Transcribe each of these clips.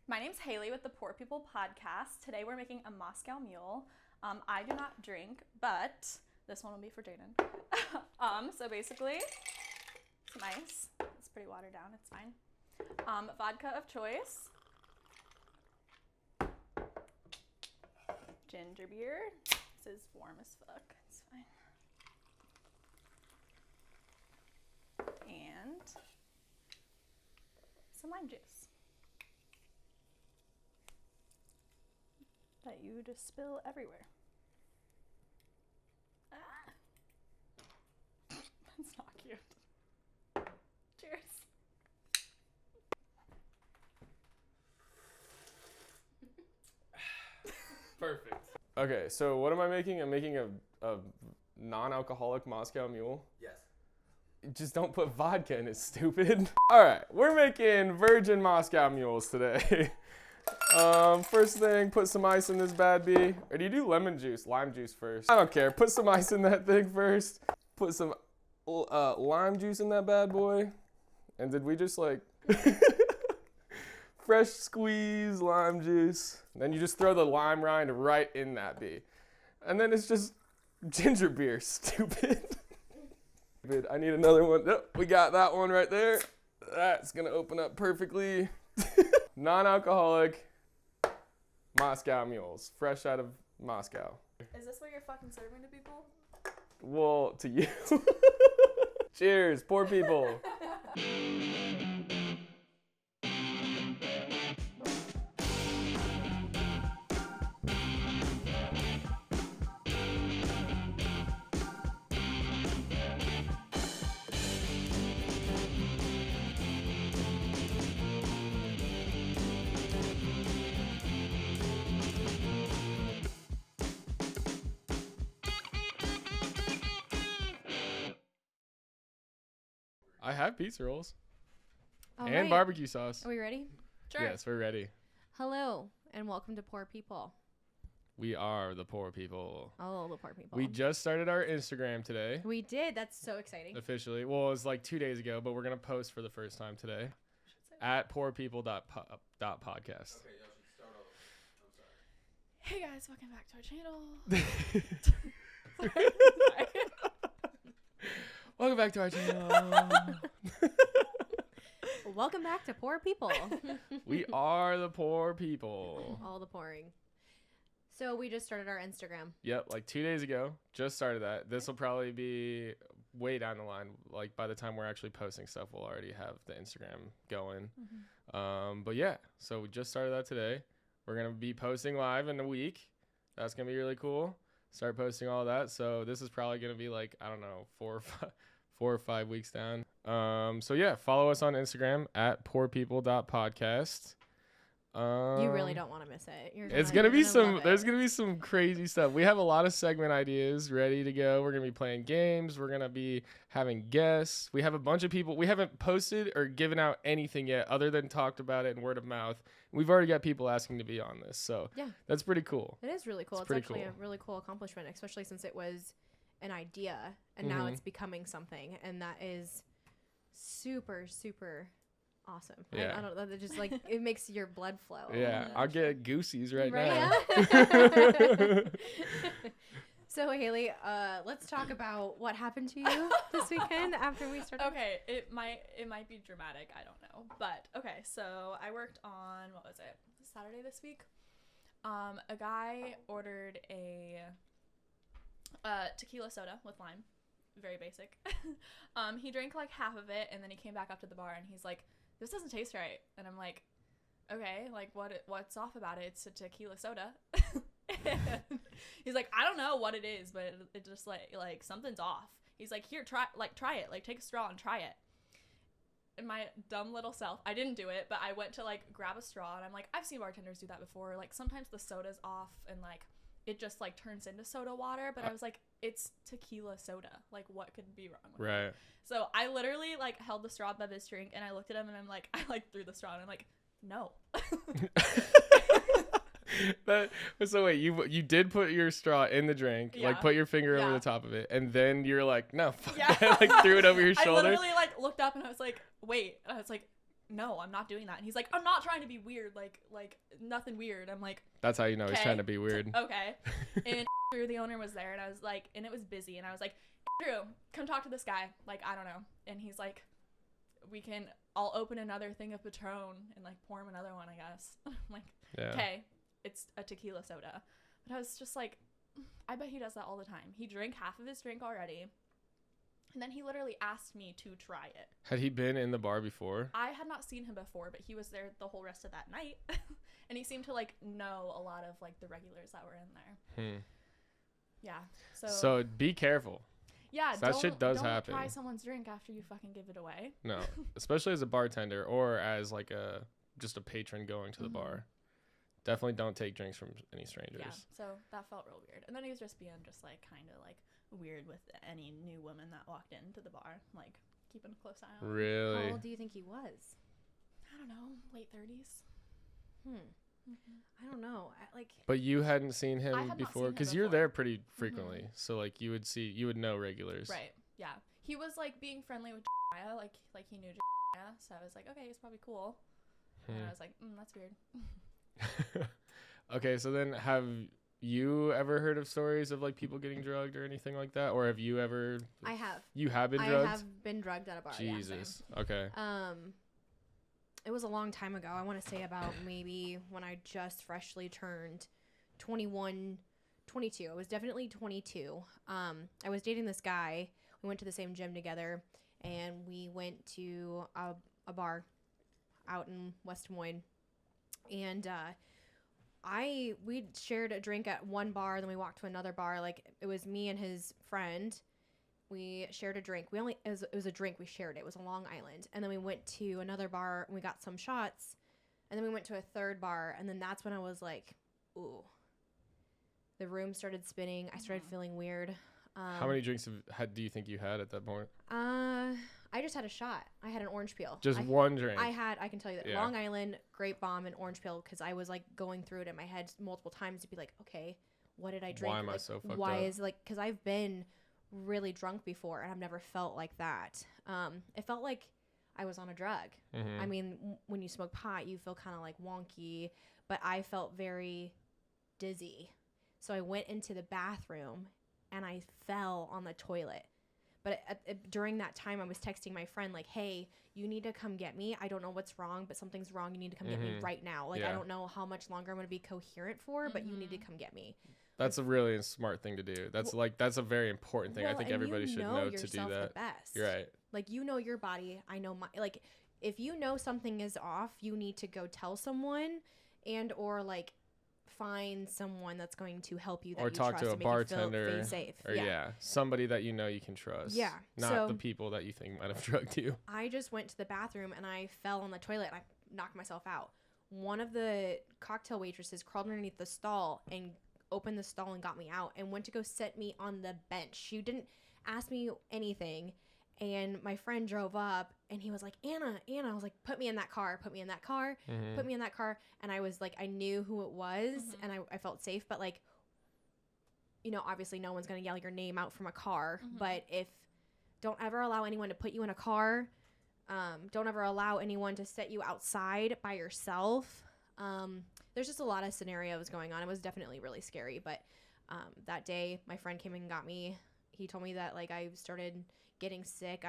My name's Haley with the Poor People Podcast. Today we're making a Moscow Mule. I do not drink, but this one will be for Jaden. So basically, some ice. It's pretty watered down, it's fine. Vodka of choice. Ginger beer. This is warm as fuck. It's fine. And some lime juice. That you just spill everywhere. Ah. That's not cute. Cheers. Perfect. Okay, so what am I making? I'm making a non-alcoholic Moscow Mule. Yes. Just don't put vodka in it, stupid. All right, we're making virgin Moscow Mules today. First thing, put some ice in this bad bee. Or do you do lime juice first? I don't care. Put some ice in that thing first. Put some lime juice in that bad boy. And did we just like fresh squeeze lime juice? Then you just throw the lime rind right in that bee. And then it's just ginger beer, stupid. I need another one. Nope, we got that one right there. That's gonna open up perfectly. Non-alcoholic Moscow Mules, fresh out of Moscow. Is this what you're fucking serving to people? Well, to you. Cheers, poor people. I have pizza rolls and barbecue sauce. Are we ready? Sure. Yes, we're ready. Hello, and welcome to Poor People. We are the poor people. Oh, the poor people. We just started our Instagram today. We did. That's so exciting. Officially. Well, it was like 2 days ago, but we're going to post for the first time today at poorpeople.podcast. Okay, y'all should start over. I'm sorry. Hey guys, welcome back to our channel. Welcome back to our channel. Welcome back to Poor People. We are the poor people. All the pouring. So we just started our Instagram. Yep, like 2 days ago. Just started that. This will probably be way down the line. Like by the time we're actually posting stuff, we'll already have the Instagram going. Mm-hmm. But yeah, so we just started that today. We're going to be posting live in a week. That's going to be really cool. Start posting all that. So this is probably going to be like, I don't know, 4 or 5 weeks down. So yeah, follow us on Instagram at poorpeople.podcast. You really don't want to miss it. There's going to be some crazy stuff. We have a lot of segment ideas ready to go. We're going to be playing games. We're going to be having guests. We have a bunch of people. We haven't posted or given out anything yet other than talked about it in word of mouth. We've already got people asking to be on this. So yeah, that's pretty cool. It is really cool. It's actually a really cool accomplishment, especially since it was an idea and now it's becoming something. And that is super, super awesome. Yeah. I don't know. That just like, it makes your blood flow. Yeah. I'll get goosies right now. now. So Haley, let's talk about what happened to you this weekend after we started. Okay, it might be dramatic, I don't know. But okay, so I worked on, what was it? Saturday this week. A guy ordered a tequila soda with lime. Very basic. He drank like half of it and then he came back up to the bar and he's like, "This doesn't taste right." And I'm like, "Okay, like what's off about it? It's a tequila soda." He's like, "I don't know what it is, but it just like something's off." He's like, "Here, try it. Like take a straw and try it." And my dumb little self, I didn't do it, but I went to like grab a straw and I'm like, I've seen bartenders do that before. Like sometimes the soda's off and like it just like turns into soda water, but I was like, it's tequila soda. Like what could be wrong with it? So I literally like held the straw above his drink and I looked at him and I'm like, I like threw the straw and I'm like, no. So wait, you did put your straw in the drink, like put your finger over the top of it, and then you're like, no, fuck that, like threw it over your shoulder. I literally like looked up and I was like, wait, and I was like, no, I'm not doing that. And he's like, I'm not trying to be weird, like nothing weird. I'm like, That's how you know he's trying to be weird. okay. And Andrew, the owner, was there, and I was like, and it was busy, and I was like, Andrew, come talk to this guy. Like, I don't know. And he's like, I'll open another thing of Patron and like pour him another one, I guess. I'm like, okay, it's a tequila soda. But I was just like, I bet he does that all the time. He drank half of his drink already. And then he literally asked me to try it. Had he been in the bar before? I had not seen him before, but he was there the whole rest of that night. And he seemed to like know a lot of like the regulars that were in there. Yeah. So be careful. Yeah, that shit does happen. Don't try someone's drink after you fucking give it away. No, especially as a bartender or as like just a patron going to the bar. Definitely don't take drinks from any strangers. Yeah, so that felt real weird. And then he was just being just like kind of like weird with any new woman that walked into the bar, like keeping a close eye on. Really? How old do you think he was? I don't know, late 30s. I don't know. But you hadn't seen him had not before seen him because you're before. there pretty frequently. So like you would know regulars. Right. Yeah. He was like being friendly with Jaya, like he knew Jaya, so I was like, okay, he's probably cool. And I was like, that's weird. Okay, so then have you ever heard of stories of like people getting drugged or anything like that, or have you ever? I have. You have been drugged? I have been drugged at a bar. Jesus. Yeah, okay. It was a long time ago. I want to say about maybe when I just freshly turned 21, 22. I was definitely 22. I was dating this guy. We went to the same gym together, and we went to a bar out in West Des Moines. And we shared a drink at one bar, then we walked to another bar. Like, it was me and his friend. We shared a drink. It was a drink. We shared it. It was a Long Island. And then we went to another bar and we got some shots. And then we went to a third bar. And then that's when I was like, ooh. The room started spinning. I started feeling weird. How many drinks do you think you had at that point? I just had a shot. I had an orange peel. Just one drink? I can tell you that. Yeah. Long Island, grape bomb, and orange peel, because I was like going through it in my head multiple times to be like, okay, what did I drink? Why am I so fucked up? Why is because I've been really drunk before and I've never felt like that. It felt like I was on a drug. I mean, when you smoke pot, you feel kind of like wonky, but I felt very dizzy. So I went into the bathroom and I fell on the toilet. But during that time, I was texting my friend like, hey, you need to come get me. I don't know what's wrong, but something's wrong. You need to come get me right now. Like, I don't know how much longer I'm going to be coherent for, but you need to come get me. That's a really smart thing to do. That's a very important thing. I think everybody should know to do that. The best. You're right. Like, you know your body. I know my, like, if you know something is off, you need to go tell someone or like find someone that's going to help you that or you talk trust to a and make you bartender feel safe. or somebody that you know you can trust. Yeah. Not the people that you think might have drugged you. I just went to the bathroom and I fell on the toilet and I knocked myself out. One of the cocktail waitresses crawled underneath the stall and opened the stall and got me out and went to go set me on the bench. She didn't ask me anything. And my friend drove up and he was like, Anna. I was like, put me in that car. Put me in that car. And I was like, I knew who it was and I felt safe. But like, you know, obviously no one's going to yell your name out from a car. But don't ever allow anyone to put you in a car. Don't ever allow anyone to set you outside by yourself. There's just a lot of scenarios going on. It was definitely really scary. But that day, my friend came and got me. He told me that like I started getting sick.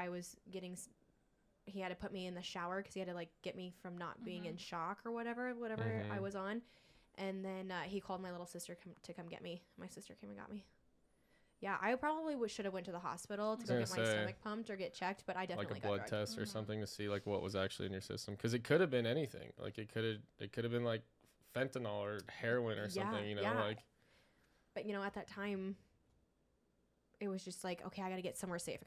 He had to put me in the shower because he had to like get me from not being in shock or whatever I was on. And then he called my little sister to come get me. My sister came and got me. Yeah, I probably should have went to the hospital to go get my stomach pumped or get checked, but I definitely like got a blood drugged. test or something to see like what was actually in your system, because it could have been anything. Like it could have been like fentanyl or heroin or something. You know, like. But you know, at that time, it was just like, okay, I got to get somewhere safe.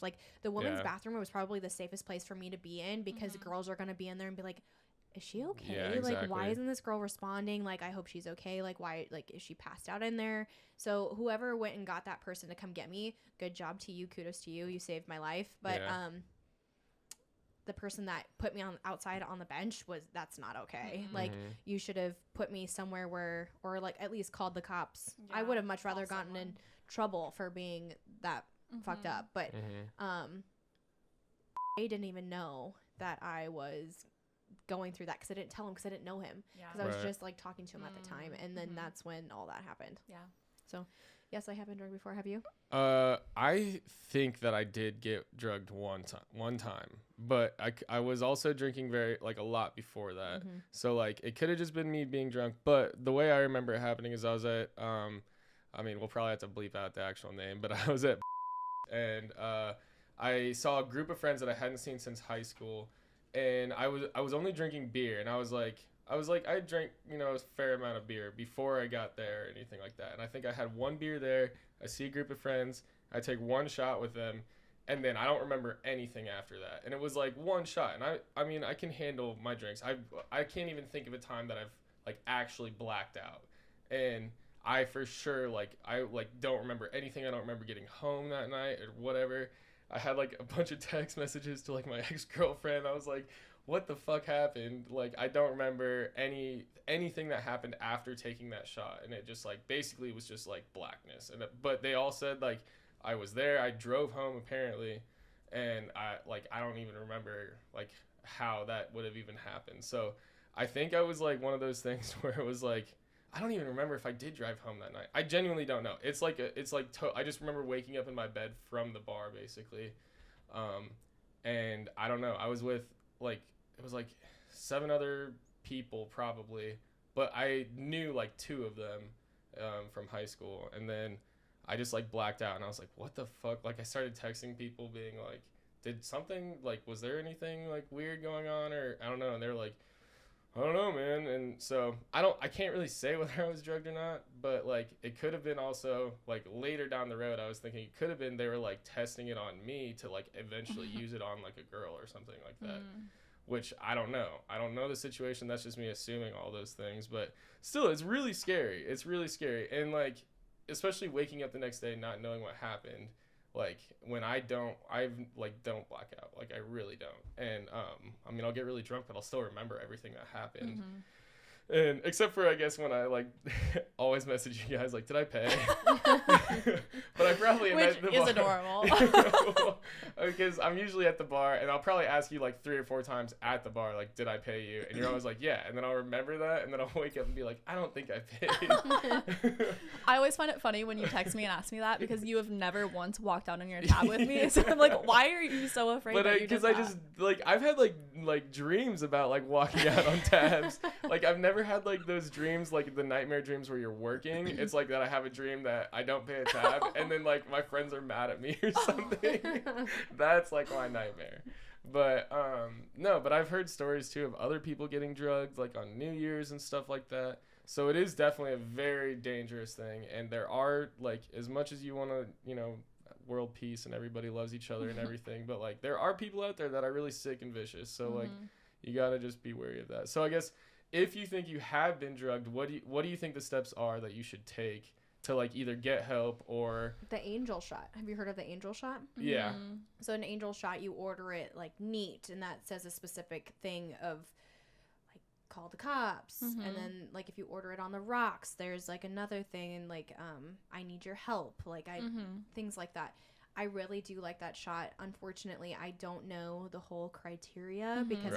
Like the women's bathroom was probably the safest place for me to be in because girls are going to be in there and be like, is she okay? Yeah, exactly. Like, why isn't this girl responding? Like, I hope she's okay. Like, why, like, is she passed out in there? So whoever went and got that person to come get me, good job to you. Kudos to you. You saved my life. But, the person that put me outside on the bench that's not okay. Like, you should have put me somewhere or like at least called the cops. I would have much rather gotten in trouble for being that fucked up. But, they didn't even know that I was going through that because I didn't tell him because I didn't know him Yeah. because I was Right. just like talking to him at the time, and then Mhm. that's when all that happened. Yeah. So yes, I have been drunk before. Have you? I think that I did get drugged one time, but I was also drinking a lot before that. Mhm. So like it could have just been me being drunk, but the way I remember it happening is I was at I mean, we'll probably have to bleep out the actual name, but I was at and I saw a group of friends that I hadn't seen since high school, and I was only drinking beer, and I was like I drank, a fair amount of beer before I got there or anything like that. And I think I had one beer there. I see a group of friends. I take one shot with them, and then I don't remember anything after that. And it was like one shot. And I mean, I can handle my drinks. I can't even think of a time that I've like actually blacked out. And I for sure I don't remember anything. I don't remember getting home that night or whatever. I had like a bunch of text messages to like my ex-girlfriend. I was like, what the fuck happened? Like, I don't remember anything that happened after taking that shot, and it just like basically was just like blackness. But they all said like I was there. I drove home apparently, and I don't even remember like how that would have even happened. So I think I was like one of those things where it was like I don't even remember if I did drive home that night. I genuinely don't know. I just remember waking up in my bed from the bar basically, and I don't know. I was with it was like 7 other people probably, but I knew like 2 of them from high school, and then I just like blacked out, and I was like, what the fuck? Like I started texting people being like, did something was there anything like weird going on, or I don't know, and they're like, I don't know, man. And so I can't really say whether I was drugged or not, but like it could have been also like later down the road I was thinking it could have been they were like testing it on me to like eventually use it on like a girl or something like that. Which I don't know. I don't know the situation. That's just me assuming all those things. But still, it's really scary. It's really scary. And, like, especially waking up the next day not knowing what happened. Like, when I don't black out. Like, I really don't. And, I mean, I'll get really drunk, but I'll still remember everything that happened. Mm-hmm. And except for, I guess, when I, like, always message you guys, like, did I pay? But I probably am Which at the is bar. adorable. Because I'm usually at the bar, and I'll probably ask you, like, 3 or 4 times at the bar, like, did I pay you? And you're always like, yeah. And then I'll remember that, and then I'll wake up and be like, I don't think I paid. I always find it funny when you text me and ask me that because you have never once walked out on your tab with me. So I'm like, why are you so afraid that you did that? Like, I've had, like, dreams about, like, walking out on tabs. Like, I've never had, like, those dreams, like, the nightmare dreams where you're working. It's like that I have a dream that I don't pay a tab, and then, like, my friends are mad at me or something. That's, like, my nightmare. But, no, but I've heard stories, too, of other people getting drugged, like, on New Year's and stuff like that. So it is definitely a very dangerous thing, and there are, like, as much as you want to, world peace and everybody loves each other and everything, but, like, there are people out there that are really sick and vicious, so, like, you gotta just be wary of that. So I guess if you think you have been drugged, what do you think the steps are that you should take to, like, either get help or... The angel shot. Have you heard of the angel shot? Yeah. So an angel shot, you order it, like, neat, and that says a specific thing of, like, call the cops. And then, like, if you order it on the rocks, there's, like, another thing, and, like, I need your help. Like, things like that. I really do like that shot. Unfortunately, I don't know the whole criteria because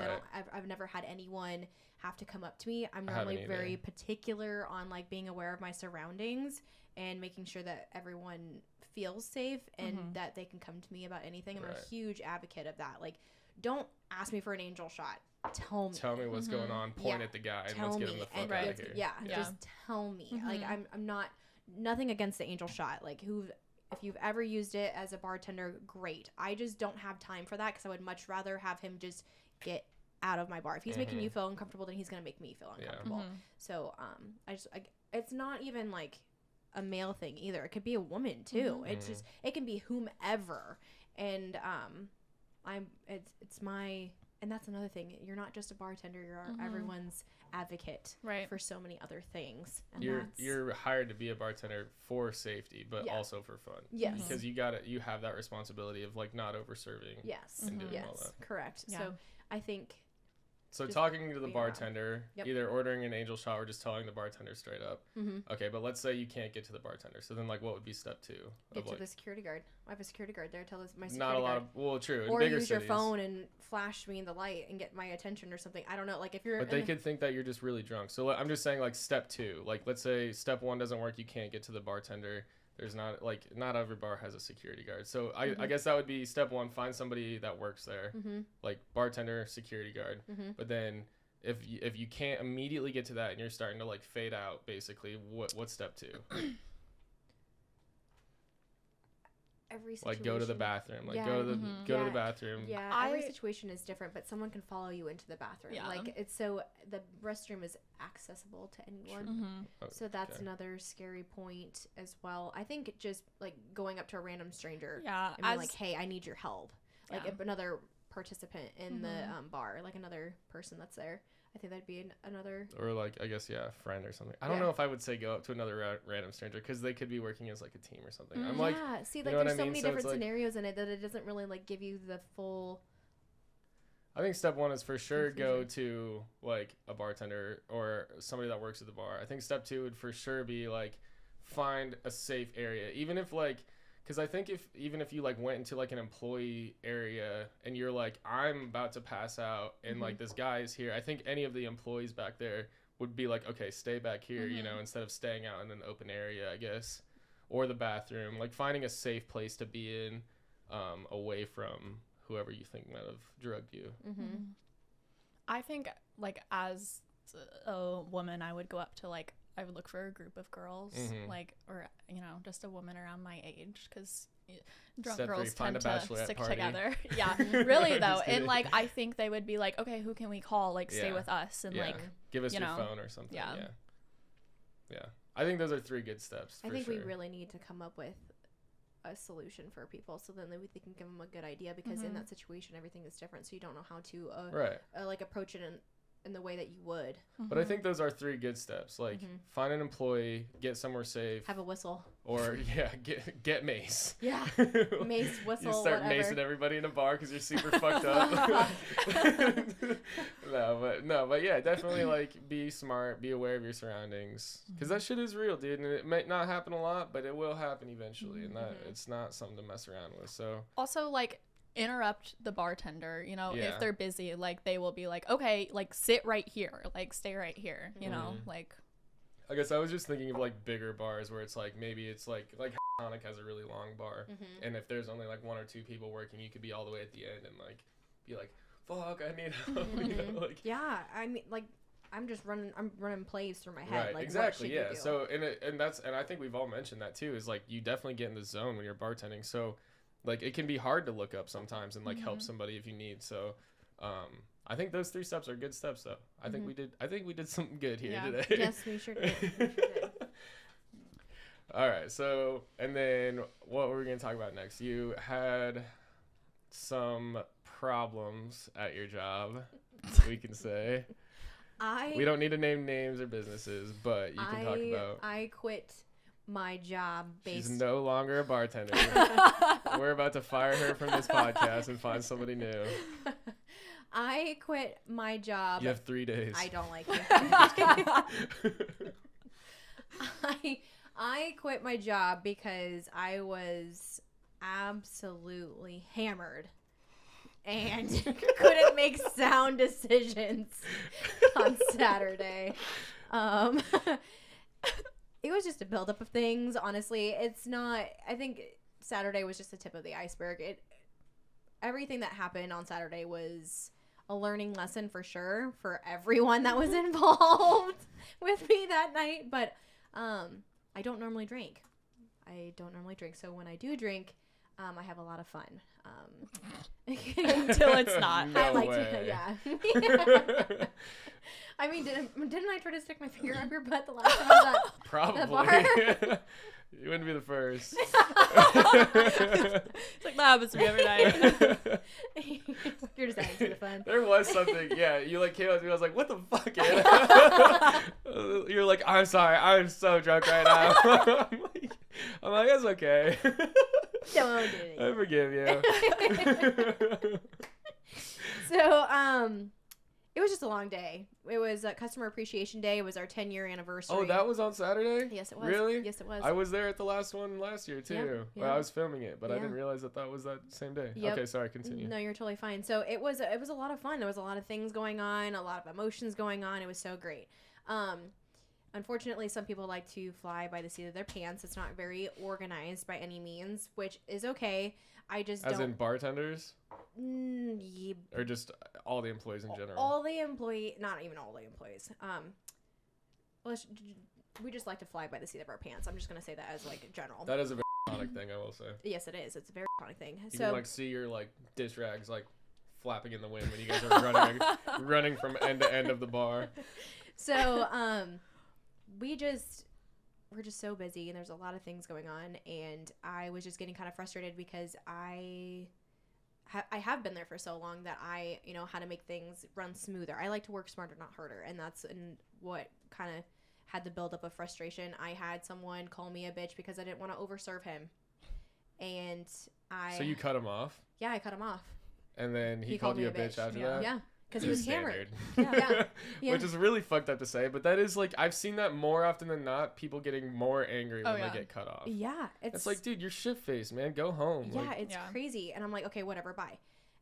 I've never had anyone have to come up to me. I'm normally very particular on, like, being aware of my surroundings and making sure that everyone feels safe and that they can come to me about anything. I'm a huge advocate of that. Like, don't ask me for an angel shot. Tell me what's going on. Point at the guy and let's get him the fuck out of here. Yeah, just tell me. Like, I'm not nothing against the angel shot. Like, if you've ever used it as a bartender, great. I just don't have time for that because I would much rather have him just get out of my bar. If he's making you feel uncomfortable, then he's going to make me feel uncomfortable. So it's not even like a male thing either. It could be a woman too. It's just, it can be whomever. And it's my, and that's another thing. You're not just a bartender. You're everyone's advocate for so many other things. And you're hired to be a bartender for safety, but also for fun. Yes. Because you have that responsibility of, like, not over serving. Yes. And doing all that. Correct. Yeah. So I think So Just talking to the being around. bartender, Yep. either ordering an angel shot or just telling the bartender straight up. Mm-hmm. Okay, but let's say you can't get to the bartender. So then, like, what would be step 2? Get Of, to like, the security guard. I have a security guard there. Tell my security not a lot guard. of, well, true. In Or bigger use cities. your phone and flash me in the light and get my attention or something. I don't know. Like if you're. But they could think that you're just really drunk. So I'm just saying, like, step 2. Like, let's say step 1 doesn't work. You can't get to the bartender. There's not, like, not every bar has a security guard. So I guess that would be step 1. Find somebody that works there. Mm-hmm. Like, bartender, security guard. Mm-hmm. But then if you can't immediately get to that and you're starting to, like, fade out, basically, what's step 2? Every situation. Like, go to the bathroom. Like, Yeah. go to Yeah. the bathroom. Yeah, every situation is different, but someone can follow you into the bathroom. Yeah. Like it's so the restroom is accessible to anyone. Mm-hmm. Oh, So that's okay. another scary point as well. I think just like going up to a random stranger Yeah. and being like, "Hey, I need your help." Like Yeah. if another participant in the Mhm. bar, like another person that's there. I think that'd be another. Or, like, I guess, yeah, a friend or something. I don't Yeah. know if I would say go up to another random stranger because they could be working as, like, a team or something. I'm Mhm. like, Yeah, see, you like know what there's I so mean? many So it's different like- scenarios in it that it doesn't really like give you the full. I think step 1 is for sure go to, like, a bartender or somebody that works at the bar. I think step 2 would for sure be, like, find a safe area. Even if, like, because I think even if you, like, went into, like, an employee area and you're like, I'm about to pass out and, like, this guy is here, I think any of the employees back there would be like, okay, stay back here, you know, instead of staying out in an open area, I guess, or the bathroom, like finding a safe place to be in, away from whoever you think might have drugged you. Mm-hmm. I think, like, as a woman, I would go up to, like, I would look for a group of girls, Mhm. like, or, you know, just a woman around my age, because drunk Step 3, girls find tend a to bachelorette stick party. together. Yeah, really, though. Just And, kidding. like, I think they would be like, okay, who can we call? Like, stay Yeah. with us. And, Yeah. like, Give us you your know, phone or something. yeah. Yeah. I think those are 3 good steps. I for think sure. we really need to come up with a solution for people so then they can give them a good idea because in Mhm. that situation everything is different so you don't know how to Right. like approach it in the way that you would. But I think those are 3 good steps. Like, Mhm. find an employee, get somewhere safe, Have a whistle. or get mace. Yeah. Mace, You whistle, start whatever. macing everybody in a bar because you're super fucked up. No, but yeah, definitely, like, be smart, be aware of your surroundings, because that shit is real, dude, and it might not happen a lot, but it will happen eventually, and that it's not something to mess around with. So Also, like, interrupt the bartender, you know, Yeah. if they're busy, like, they will be like, okay, like, sit right here, like, stay right here, you know, like, I guess I was just thinking of, like, bigger bars where it's like maybe it's like Tonic has a really long bar, and if there's only like 1 or 2 people working, you could be all the way at the end and like be like, fuck, I need help. You know, like, Yeah, I mean, like, I'm running plays through my head. right, Like, exactly, what should yeah. you do? So and I think we've all mentioned that too, is like you definitely get in the zone when you're bartending. So like it can be hard to look up sometimes and like help somebody if you need. So I think those 3 steps are good steps though. I think we did something good here Yeah. today. Yes, we sure did. We sure did. All right, so and then what were we gonna talk about next? You had some problems at your job, we can say. We don't need to name names or businesses, but you can talk about. I quit my job She's based. no longer a bartender. We're about to fire her from this podcast and find somebody new. I quit my job. You have 3 days. I don't like it. I quit my job because I was absolutely hammered and couldn't make sound decisions on Saturday. It was just a buildup of things. Honestly, it's not. I think Saturday was just the tip of the iceberg. Everything that happened on Saturday was a learning lesson for sure for everyone that was involved with me that night. But I don't normally drink. So when I do drink, I have a lot of fun. until it's not. No I like way. to, yeah. I mean, didn't I try to stick my finger up your butt the last time I was at Probably. bar? You wouldn't be the first. It's like, that happens to me every night. You're just adding to the fun. There was something, yeah. You like came up to me, I was like, "What the fuck?" Anna?" You're like, "I'm sorry, I'm so drunk right now." I'm like, "That's okay. Don't do it. I forgive you." So, It was just a long day. It was Customer Appreciation Day. It was our 10-year anniversary. Oh, that was on Saturday? Yes, it was. Really? Yes, it was. I was there at the last one last year, too. Yeah, Well, yeah. I was filming it, but I Yeah. didn't realize that was that same day. Yep. Okay, sorry, continue. No, you're totally fine. So it was a lot of fun. There was a lot of things going on, a lot of emotions going on. It was so great. Unfortunately, some people like to fly by the seat of their pants. It's not very organized by any means, which is okay. I just As don't. in bartenders? Yeah, Or just all the employees in general? all the not even all the employees. We just like to fly by the seat of our pants. I'm just gonna say that as like general. That is a very iconic thing, I will say. Yes, it is. It's a very iconic thing. You So can, like, see your, like, dish rags, like, flapping in the wind when you guys are running from end to end of the bar. So, we're just so busy and there's a lot of things going on, and I was just getting kind of frustrated because I have been there for so long that I, how to make things run smoother. I like to work smarter, not harder, and that's what kind of had the buildup of frustration. I had someone call me a bitch because I didn't want to overserve him, and So you cut him off, yeah, I cut him off. and then he called you a bitch after Yeah. that? Yeah, because he was Standard. hammered. Yeah. Yeah. Which is really fucked up to say, but that is, like, I've seen that more often than not, people getting more angry when yeah. they get cut off. Yeah, It's like, dude, you're shit-faced, man. Go home. Yeah, Like, it's Yeah. crazy. And I'm like, okay, whatever, bye.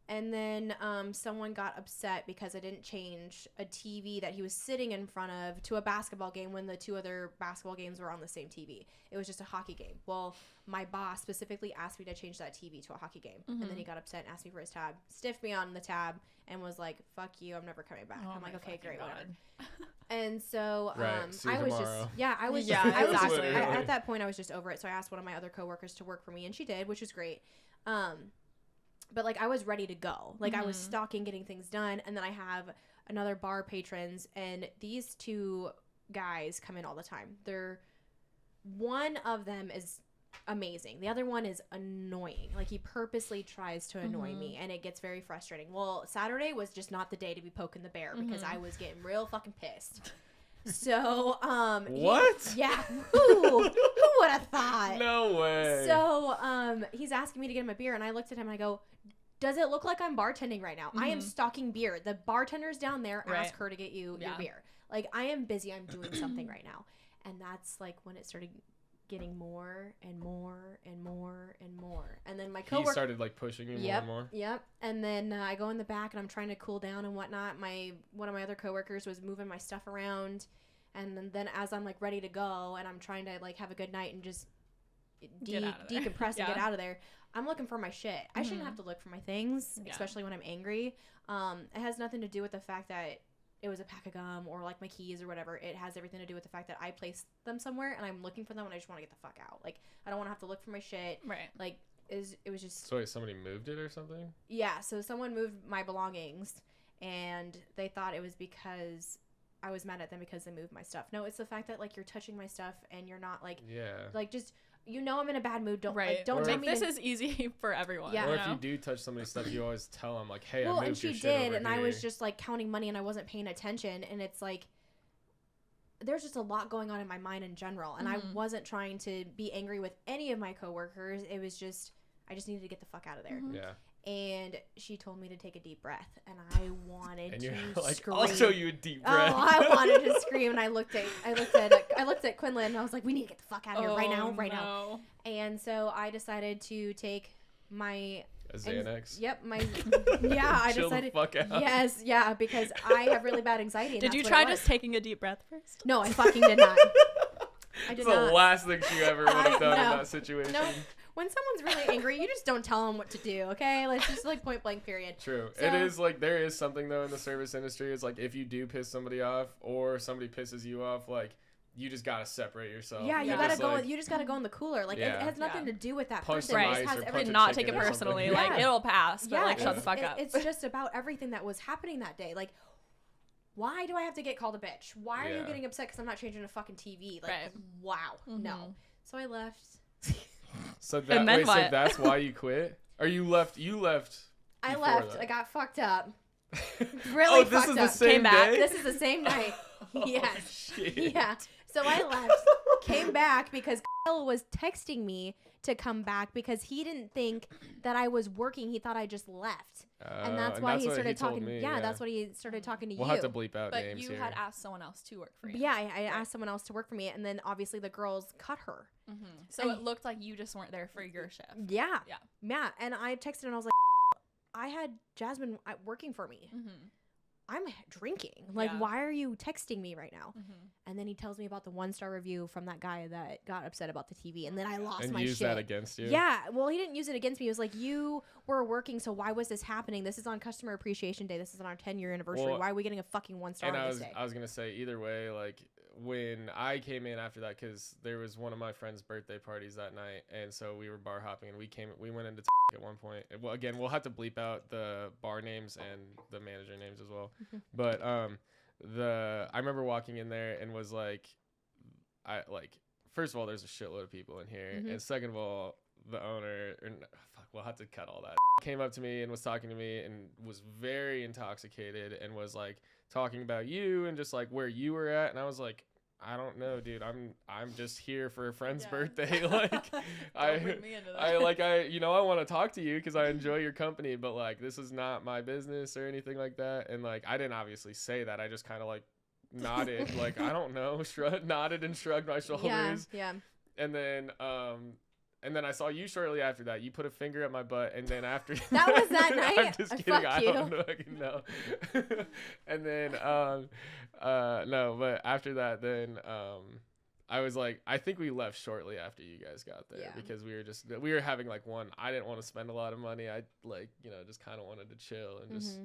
And then someone got upset because I didn't change a TV that he was sitting in front of to a basketball game when the two other basketball games were on the same TV. It was just a hockey game. Well, my boss specifically asked me to change that TV to a hockey game. And then he got upset and asked me for his tab, stiffed me on the tab, and was like, fuck you, I'm never coming back. Oh I'm like, my okay, great, fucking whatever. God. And so Right, see you I was tomorrow. just, yeah, I was Yeah, just, I was just, exactly. at that point, I was just over it. So I asked one of my other coworkers to work for me, and she did, which was great. But like, I was ready to go. Like, I was stalking, getting things done. And then I have another bar patrons, and these two guys come in all the time. One of them is amazing. The other one is annoying. Like, he purposely tries to annoy me, and it gets very frustrating. Well, Saturday was just not the day to be poking the bear because I was getting real fucking pissed. So, What? Yeah. Who would have thought? No way. So, he's asking me to get him a beer, and I looked at him and I go, does it look like I'm bartending right now? I am stocking beer. The bartender's down there. Right. Ask her to get you your beer. Like, I am busy. I'm doing something right now. And that's like when it started getting more and more and more and more. And then my He coworker started, like, pushing you more and more? Yep. And then I go in the back and I'm trying to cool down and whatnot. One of my other coworkers was moving my stuff around. And then as I'm like ready to go and I'm trying to like have a good night and just Get out of there. decompress and Yeah. get out of there, I'm looking for my shit. I shouldn't have to look for my things, Yeah. especially when I'm angry. It has nothing to do with the fact that it was a pack of gum or like my keys or whatever. It has everything to do with the fact that I placed them somewhere and I'm looking for them and I just want to get the fuck out. Like, I don't want to have to look for my shit. Right. Like, it was just So wait, somebody moved it or something? yeah, so someone moved my belongings, and they thought it was because I was mad at them because they moved my stuff. No, it's the fact that, like, you're touching my stuff, and you're not, like, Yeah. just, I'm in a bad mood. Don't, Right. like, don't Or tell if me This to... is easy for everyone. Yeah. Or you if know? you do touch somebody's stuff, you always tell them, like, hey, Well, I moved and she your shit did, over and here. I was just, like, counting money, and I wasn't paying attention, and it's, like, there's just a lot going on in my mind in general, and I wasn't trying to be angry with any of my coworkers. It was just, I just needed to get the fuck out of there. Yeah. And she told me to take a deep breath, and I wanted And to you're like, scream. I'll show you a deep breath. Oh, I wanted to scream, and I looked at Quinlan, and I was like, "We need to get the fuck out of here right now, right now." now. And so I decided to take my A Xanax. Yep, yeah. I Chill decided. the fuck out. Yes, yeah, because I have really bad anxiety. And Did you that's try what it was. just taking a deep breath first? No, I fucking did not. I It's did the not. last thing she ever would have done in No. that situation. No. When someone's really angry, you just don't tell them what to do. Okay, like just like point blank. Period. True. So- It is like there is something though in the service industry. It's like if you do piss somebody off or somebody pisses you off, like you just gotta separate yourself. Yeah, you Yeah. gotta Just, go. like, You just gotta go in the cooler. Like it Yeah. has nothing Yeah. to do with that Punch person. some It ice just has or punch everything. a Not take it chicken or something. personally. Yeah. Like, it'll pass, but, like, shut the it's- fuck up. It's just about everything that was happening that day. Like, why do I have to get called a bitch? Why are you Yeah. getting upset because I'm not changing a fucking TV? Like, Right. wow, no. So I left. So that And then wait, so what? that's why you quit? Or you left I before left. that. I got fucked up. Oh, Really this fucked is the up. same Came back. day? This is the same night. Oh, Yes. shit. Yeah. So I left. came back because Kyle was texting me to come back because he didn't think that I was working. He thought I just left. And that's why he what started told talking. me, yeah, that's what he started talking to We'll you. have to bleep out But names you here. had asked someone else to work for you. Yeah, I asked someone else to work for me, and then obviously the girls cut her. So And- it looked like you just weren't there for your shift. Yeah. Yeah. Yeah. And I texted and I was like, I had Jasmine working for me. I'm drinking. Like, Yeah. why are you texting me right now? And then he tells me about the 1-star review from that guy that got upset about the TV. And then I lost and my use shit. that against you. Yeah. Well, he didn't use it against me. He was like, you were working, so why was this happening? This is on Customer Appreciation Day. This is on our 10-year anniversary. Well, why are we getting a fucking 1-star And on I this was day? I was gonna say either way, like when I came in after that, because there was one of my friend's birthday parties that night, and so we were bar hopping, and we went into at one point. Well, again, we'll have to bleep out the bar names and the manager names as well. But I remember walking in there and was like, first of all, there's a shitload of people in here, and second of all, the owner, we'll have to cut all that. Came up to me and was talking to me and was very intoxicated and was like talking about you and just like where you were at, and I was like, I don't know, dude. I'm just here for a friend's birthday. Like, Don't bring me into that. I want to talk to you because I enjoy your company, but like this is not my business or anything like that. And like I didn't obviously say that. I just kind of like nodded, like I don't know, nodded and shrugged my shoulders. Yeah. And then I saw you shortly after that. You put a finger at my butt, and then after That was that night? I'm just kidding. Fuck I you. don't fucking know. And then no, but after that, then I was like, I think we left shortly after you guys got there because we were having like I didn't want to spend a lot of money. I just kind of wanted to chill and just.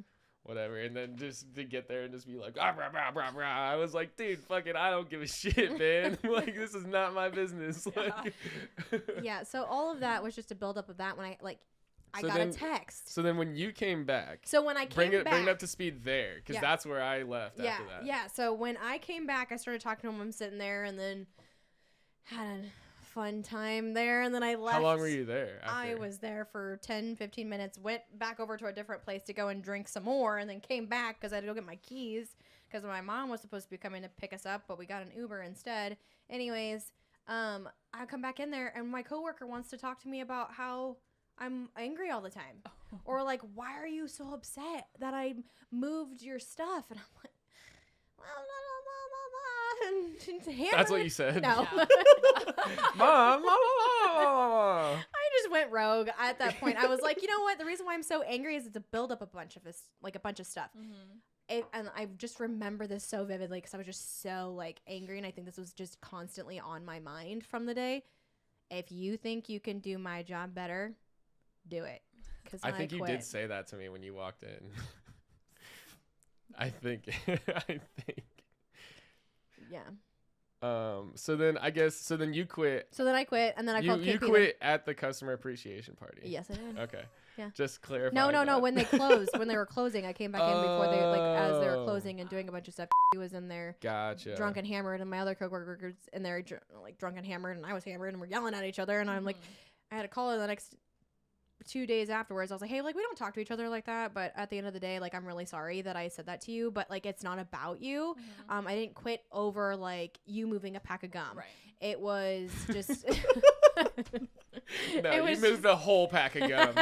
Whatever, and then just to get there and just be like, rah, rah, rah, rah, rah. I was like, dude, fuck it, I don't give a shit, man. Like, this is not my business. Like, Yeah, so all of that was just a build up of that when I So got then- a text. So then when you came back, So when I came back, bring it up to speed there, because Yeah. that's where I left after that. Yeah. So when I came back, I started talking to him. I'm sitting there and then had a fun time there. And then I left. How long were you there? After? I was there for 10, 15 minutes, went back over to a different place to go and drink some more, and then came back because I had to go get my keys because my mom was supposed to be coming to pick us up, but we got an Uber instead. Anyways, I come back in there, and my coworker wants to talk to me about how I'm angry all the time. Or like, why are you so upset that I moved your stuff? And I'm like, That's what you said. No. Mom. I just went rogue at that point. I was like, you know what? The reason why I'm so angry is it's a build up a bunch of this, like a bunch of stuff. And I just remember this so vividly because I was just so like angry, and I think this was just constantly on my mind from the day. If you think you can do my job better, do it. Because I think you did say that to me when you walked in. I think. Yeah. So then you quit. So then I quit, and then I called You KP. quit at the customer appreciation party. Yes, I did. Okay. Yeah. Just clarify. No. When they closed, when they were closing, I came back in before they as they were Oh. closing and doing a bunch of stuff. He was in there. Gotcha. Drunk and hammered, and my other coworkers in there drunk and hammered, and I was hammered, and we're yelling at each other, and I'm like, I had a call the next 2 days afterwards. I was like, hey, like, we don't talk to each other like that, but at the end of the day, like, I'm really sorry that I said that to you, but like, it's not about you. I didn't quit over like you moving a pack of gum. Right. It was just No, it you was moved a whole pack of gum.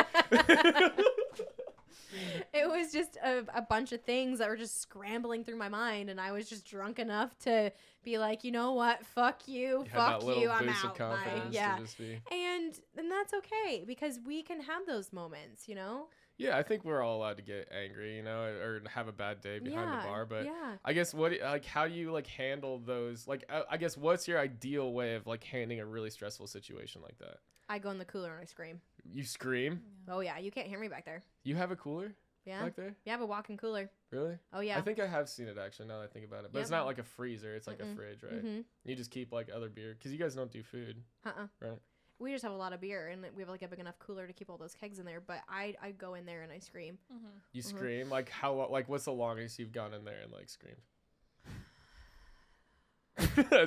it was just a bunch of things that were just scrambling through my mind, and I was just drunk enough to be like, you know what, fuck you, You had fuck that little you, I'm boost out. of confidence yeah. to just be. And that's okay because we can have those moments, you know? Yeah, I think we're all allowed to get angry, you know, or have a bad day behind the bar. But yeah. I guess how do you like handle those? Like, I guess what's your ideal way of like handling a really stressful situation like that? I go in the cooler and I scream. You scream? Oh yeah, you can't hear me back there. You have a cooler Yeah. back there? You have a walk-in cooler. Really? Oh yeah. I think I have seen it actually now that I think about it. But it's Yep. not like a freezer, it's like a fridge, right? Mm-hmm. You just keep like other beer because you guys don't do food. Right. We just have a lot of beer, and we have like a big enough cooler to keep all those kegs in there. But I go in there and I scream. You scream? Like what's the longest you've gone in there and like screamed?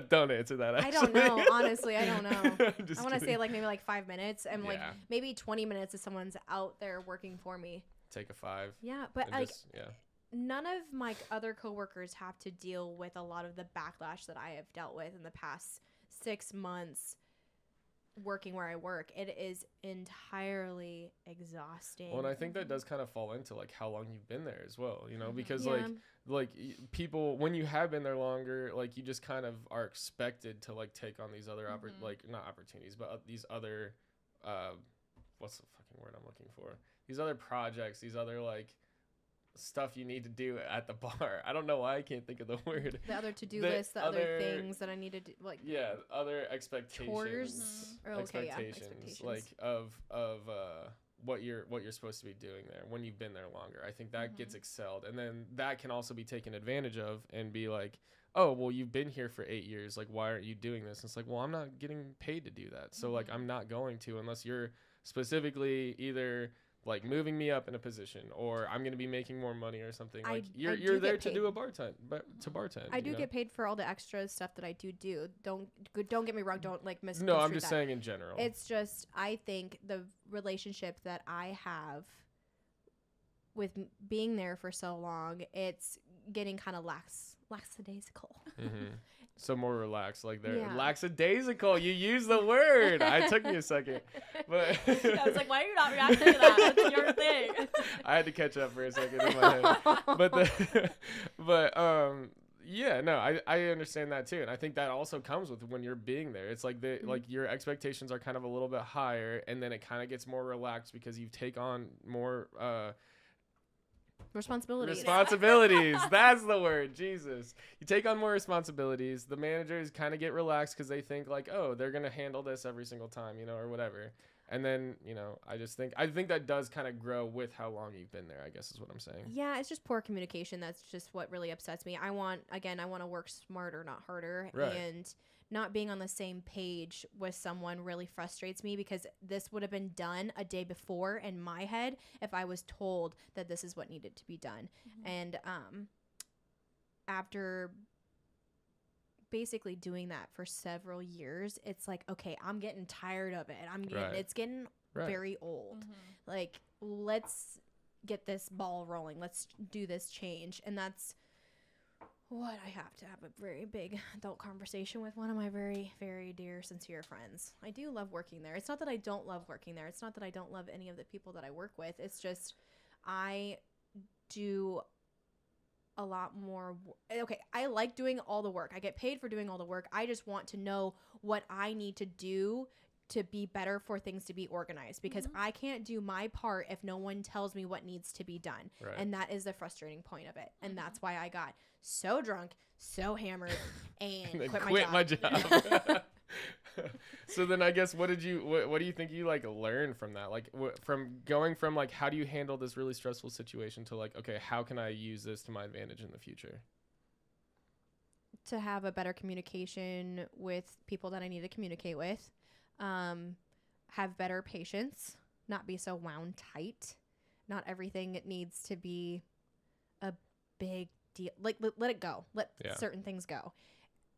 Don't answer that, actually. I don't know. Honestly, I don't know. I'm just I want to say kidding. like maybe like 5 minutes, and like Yeah. maybe 20 minutes if someone's out there working for me. Take a 5. Yeah, but and like just, yeah. none of my other coworkers have to deal with a lot of the backlash that I have dealt with in the past 6 months working where I work, it is entirely exhausting. Well, and I think that does kind of fall into like how long you've been there as well, you know, because Yeah. people, when you have been there longer, like you just kind of are expected to like take on these other like not opportunities, but these other what's the fucking word I'm looking for? These other projects, these other like stuff you need to do at the bar. I don't know why I can't think of the word. The other to-do list, the other things that I need to do, like other expectations. Chores. Expectations, like of what you're supposed to be doing there when you've been there longer. I think that gets excelled, and then that can also be taken advantage of and be like, oh, well, you've been here for 8 years, like why aren't you doing this? And it's like, well, I'm not getting paid to do that, so like I'm not going to, unless you're specifically either like moving me up in a position, or I'm gonna be making more money or something. Like you're there to do a bartend, but to bartend. I do get paid for all the extra stuff that I do. Don't get me wrong. Don't like miss. No, I'm just saying in general. It's just I think the relationship that I have with being there for so long, it's getting kind of lackadaisical. So more relaxed, like they're Yeah. lackadaisical. You use the word. I took me a second, but I was like, why are you not reacting to that? That's your thing. I had to catch up for a second in my head. Yeah, no, I understand that too, and I think that also comes with when you're being there. It's like like your expectations are kind of a little bit higher, and then it kind of gets more relaxed because you take on more Responsibilities. That's the word. Jesus. You take on more responsibilities. The managers kind of get relaxed because they think like, oh, they're going to handle this every single time, you know, or whatever. And then, you know, I think that does kind of grow with how long you've been there, I guess is what I'm saying. Yeah, it's just poor communication. That's just what really upsets me. I want to work smarter, not harder. Right. And not being on the same page with someone really frustrates me, because this would have been done a day before in my head if I was told that this is what needed to be done. And after basically doing that for several years, it's like, okay, I'm getting tired of it. It's getting very old. Like, let's get this ball rolling. Let's do this change. And that's what I have to have a very big adult conversation with one of my very, very dear, sincere friends. I do love working there. It's not that I don't love working there. It's not that I don't love any of the people that I work with. It's just I do a lot more. Okay, I like doing all the work. I get paid for doing all the work. I just want to know what I need to do to be better for things to be organized, because I can't do my part if no one tells me what needs to be done. Right. And that is the frustrating point of it. And that's why I got so drunk, so hammered, and quit my job. So then I guess what do you think you like learned from that? Like from going from like, how do you handle this really stressful situation to like, okay, how can I use this to my advantage in the future? To have a better communication with people that I need to communicate with. Have better patience, not be so wound tight. Not everything needs to be a big deal. Like, let it go. Let certain things go.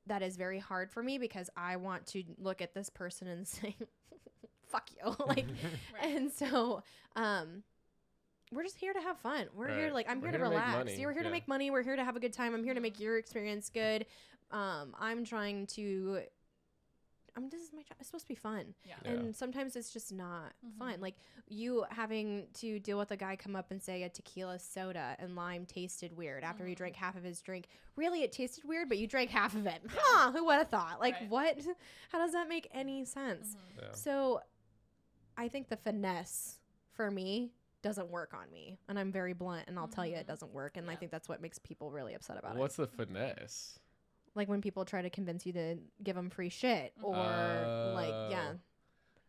That is very hard for me because I want to look at this person and say, fuck you. Like, and so, we're just here to have fun. We're here, like, I'm here to relax. We're here to make money. We're here to have a good time. I'm here to make your experience good. I'm trying to, this is my job. It's supposed to be fun. Yeah. And sometimes it's just not fun. Like, you having to deal with a guy come up and say a tequila soda and lime tasted weird after he drank half of his drink. Really, it tasted weird, but you drank half of it. Huh, who would have thought? Like, what? How does that make any sense? Yeah. So I think the finesse for me doesn't work on me. And I'm very blunt, and I'll tell you it doesn't work. And I think that's what makes people really upset about it. What's the finesse? Like when people try to convince you to give them free shit or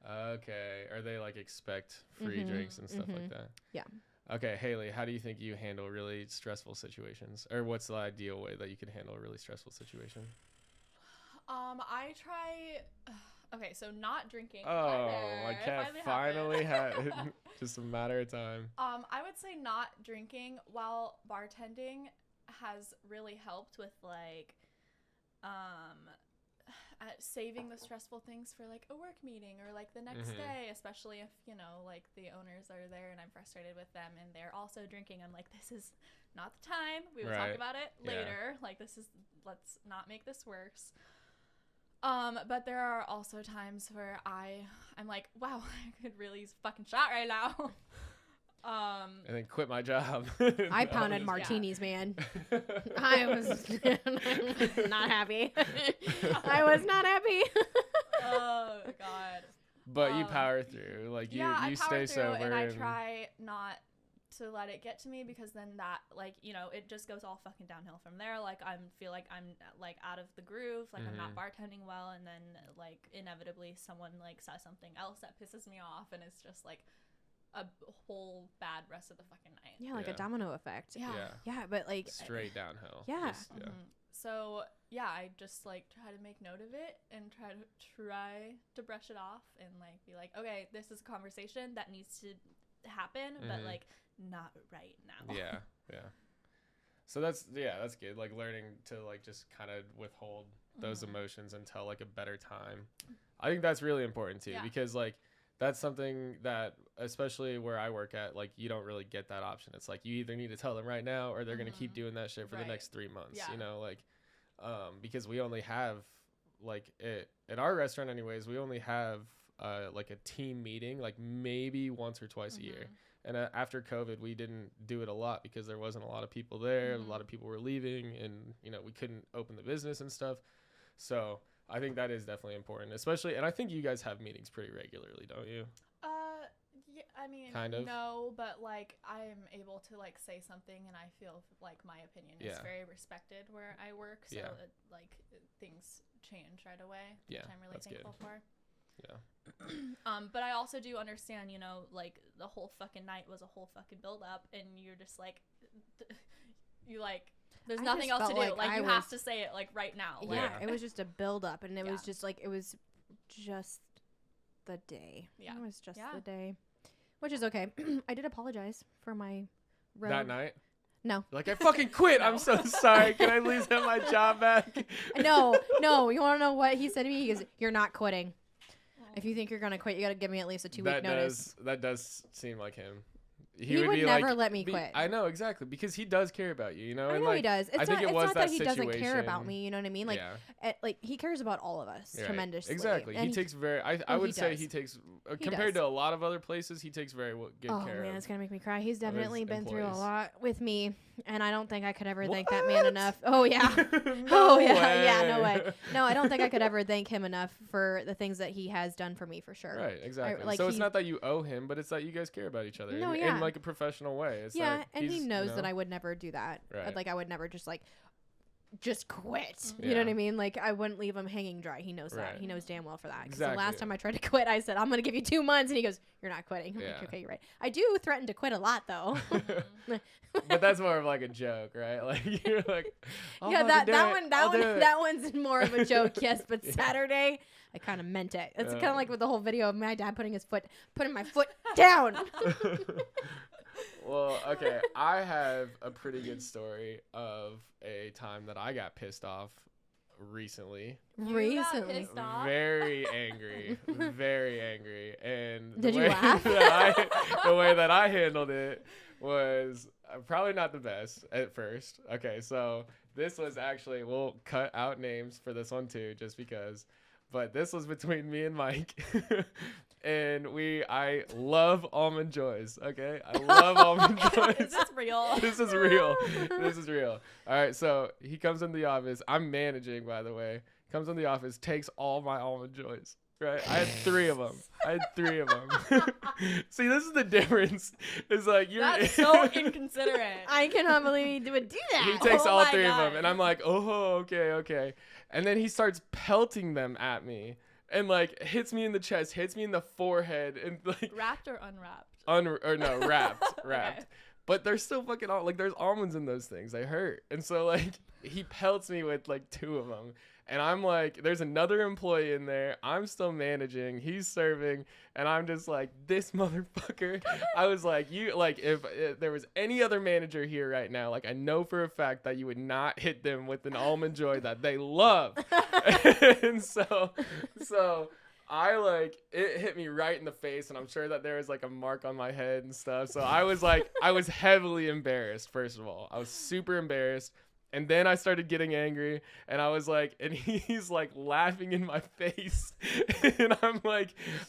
Okay. Or they like expect free drinks and stuff like that. Yeah. Okay, Haley, how do you think you handle really stressful situations? Or what's the ideal way that you can handle a really stressful situation? I try... Okay, so not drinking. Oh, my cat finally had just a matter of time. I would say not drinking while bartending has really helped with like saving the stressful things for like a work meeting or like the next day, especially if, you know, like the owners are there and I'm frustrated with them and they're also drinking. I'm like, this is not the time. We will talk about it later. Like, let's not make this worse. But there are also times where I'm like, wow, I could really use a fucking shot right now. And then quit my job. I pounded martinis, man. I was not happy. I was not happy. Oh God. But you power through. Like you I power stay through, sober. and I try not to let it get to me, because then that, like, you know, it just goes all fucking downhill from there. Like, I feel like I'm like out of the groove, like I'm not bartending well, and then like inevitably someone like says something else that pisses me off, and it's just like a whole bad rest of the fucking night. Yeah, like a domino effect. Yeah. But like straight downhill. Yeah. Just, So yeah, I just like try to make note of it and try to brush it off and like be like, okay, this is a conversation that needs to happen, but like not right now. Yeah. So that's good. Like learning to like just kind of withhold those emotions until like a better time. I think that's really important too, because like that's something that, especially where I work at, like you don't really get that option. It's like you either need to tell them right now, or they're gonna keep doing that shit for the next 3 months. You know, like because we only have like at our restaurant anyways, we only have like a team meeting like maybe once or twice a year. And after COVID, we didn't do it a lot because there wasn't a lot of people there. A lot of people were leaving, and you know we couldn't open the business and stuff. So I think that is definitely important, especially. And I think you guys have meetings pretty regularly, don't you? Yeah, I mean, kind of. No, but like I'm able to like say something, and I feel like my opinion is very respected where I work. So like things change right away, which I'm really thankful for. Yeah. But I also do understand, you know, like the whole fucking night was a whole fucking build up, and you're just like, you like, there's nothing else to do. Like you have to say it like right now. Yeah, it was just a build up, and it was just like it was just the day. Yeah, it was just the day, which is okay. I did apologize for my road. That night. No. Like, I fucking quit. I'm so sorry. Can I please have my job back? No. You want to know what he said to me? He goes, "You're not quitting. If you think you're going to quit, you got to give me at least a 2-week notice." That does seem like him. He would never let me quit. I know, exactly, because he does care about you, you know? I and know like, he does. It's it's not that he doesn't care about me, you know what I mean? Like, like he cares about all of us tremendously. Exactly. And he takes very, I would say he takes, compared to a lot of other places, he takes very good care of. Oh, man, it's going to make me cry. He's definitely been through a lot with me, and I don't think I could ever thank that man enough. Oh, yeah. No way. No way. No, I don't think I could ever thank him enough for the things that he has done for me, for sure. Right, exactly. So it's not that you owe him, but it's that you guys care about each other in like a professional way. It's and he knows that I would never do that. Right. Like I would never just quit. You know what I mean? Like I wouldn't leave him hanging dry. He knows that. He knows damn well for that. Because the last time I tried to quit, I said, "I'm going to give you 2 months," and he goes, "You're not quitting." I'm like, "Okay, you're right." I do threaten to quit a lot though. But that's more of like a joke, right? Like you're like, that one's more of a joke, yes. But Saturday, I kind of meant it. It's kind of like with the whole video of my dad putting my foot down. Well, okay, I have a pretty good story of a time that I got pissed off recently. Got pissed off? Very angry. Very angry. And did you laugh? The way that I handled it was probably not the best at first. Okay, so this was actually, we'll cut out names for this one too, just because. But this was between me and Mike. And I love Almond Joys, okay? I love Almond Joys. Is this real? This is real. This is real. All right, so he comes in the office. I'm managing, by the way. Comes in the office, takes all my Almond Joys, right? I had 3 of them. See, this is the difference. It's like That's so inconsiderate. I cannot believe he would do that. He takes all 3 of them, and I'm like, oh, okay. And then he starts pelting them at me. And like hits me in the chest, hits me in the forehead, and like wrapped or unwrapped? Wrapped. Okay. But there's still fucking like there's almonds in those things. They hurt, and so like he pelts me with like 2 of them, and I'm like, there's another employee in there. I'm still managing. He's serving, and I'm just like, this motherfucker. I was like, if there was any other manager here right now, like I know for a fact that you would not hit them with an Almond Joy that they love. And so I like, it hit me right in the face, and I'm sure that there was like a mark on my head and stuff. So I was heavily embarrassed. First of all, I was super embarrassed. And then I started getting angry, and I was like, and he's like laughing in my face. And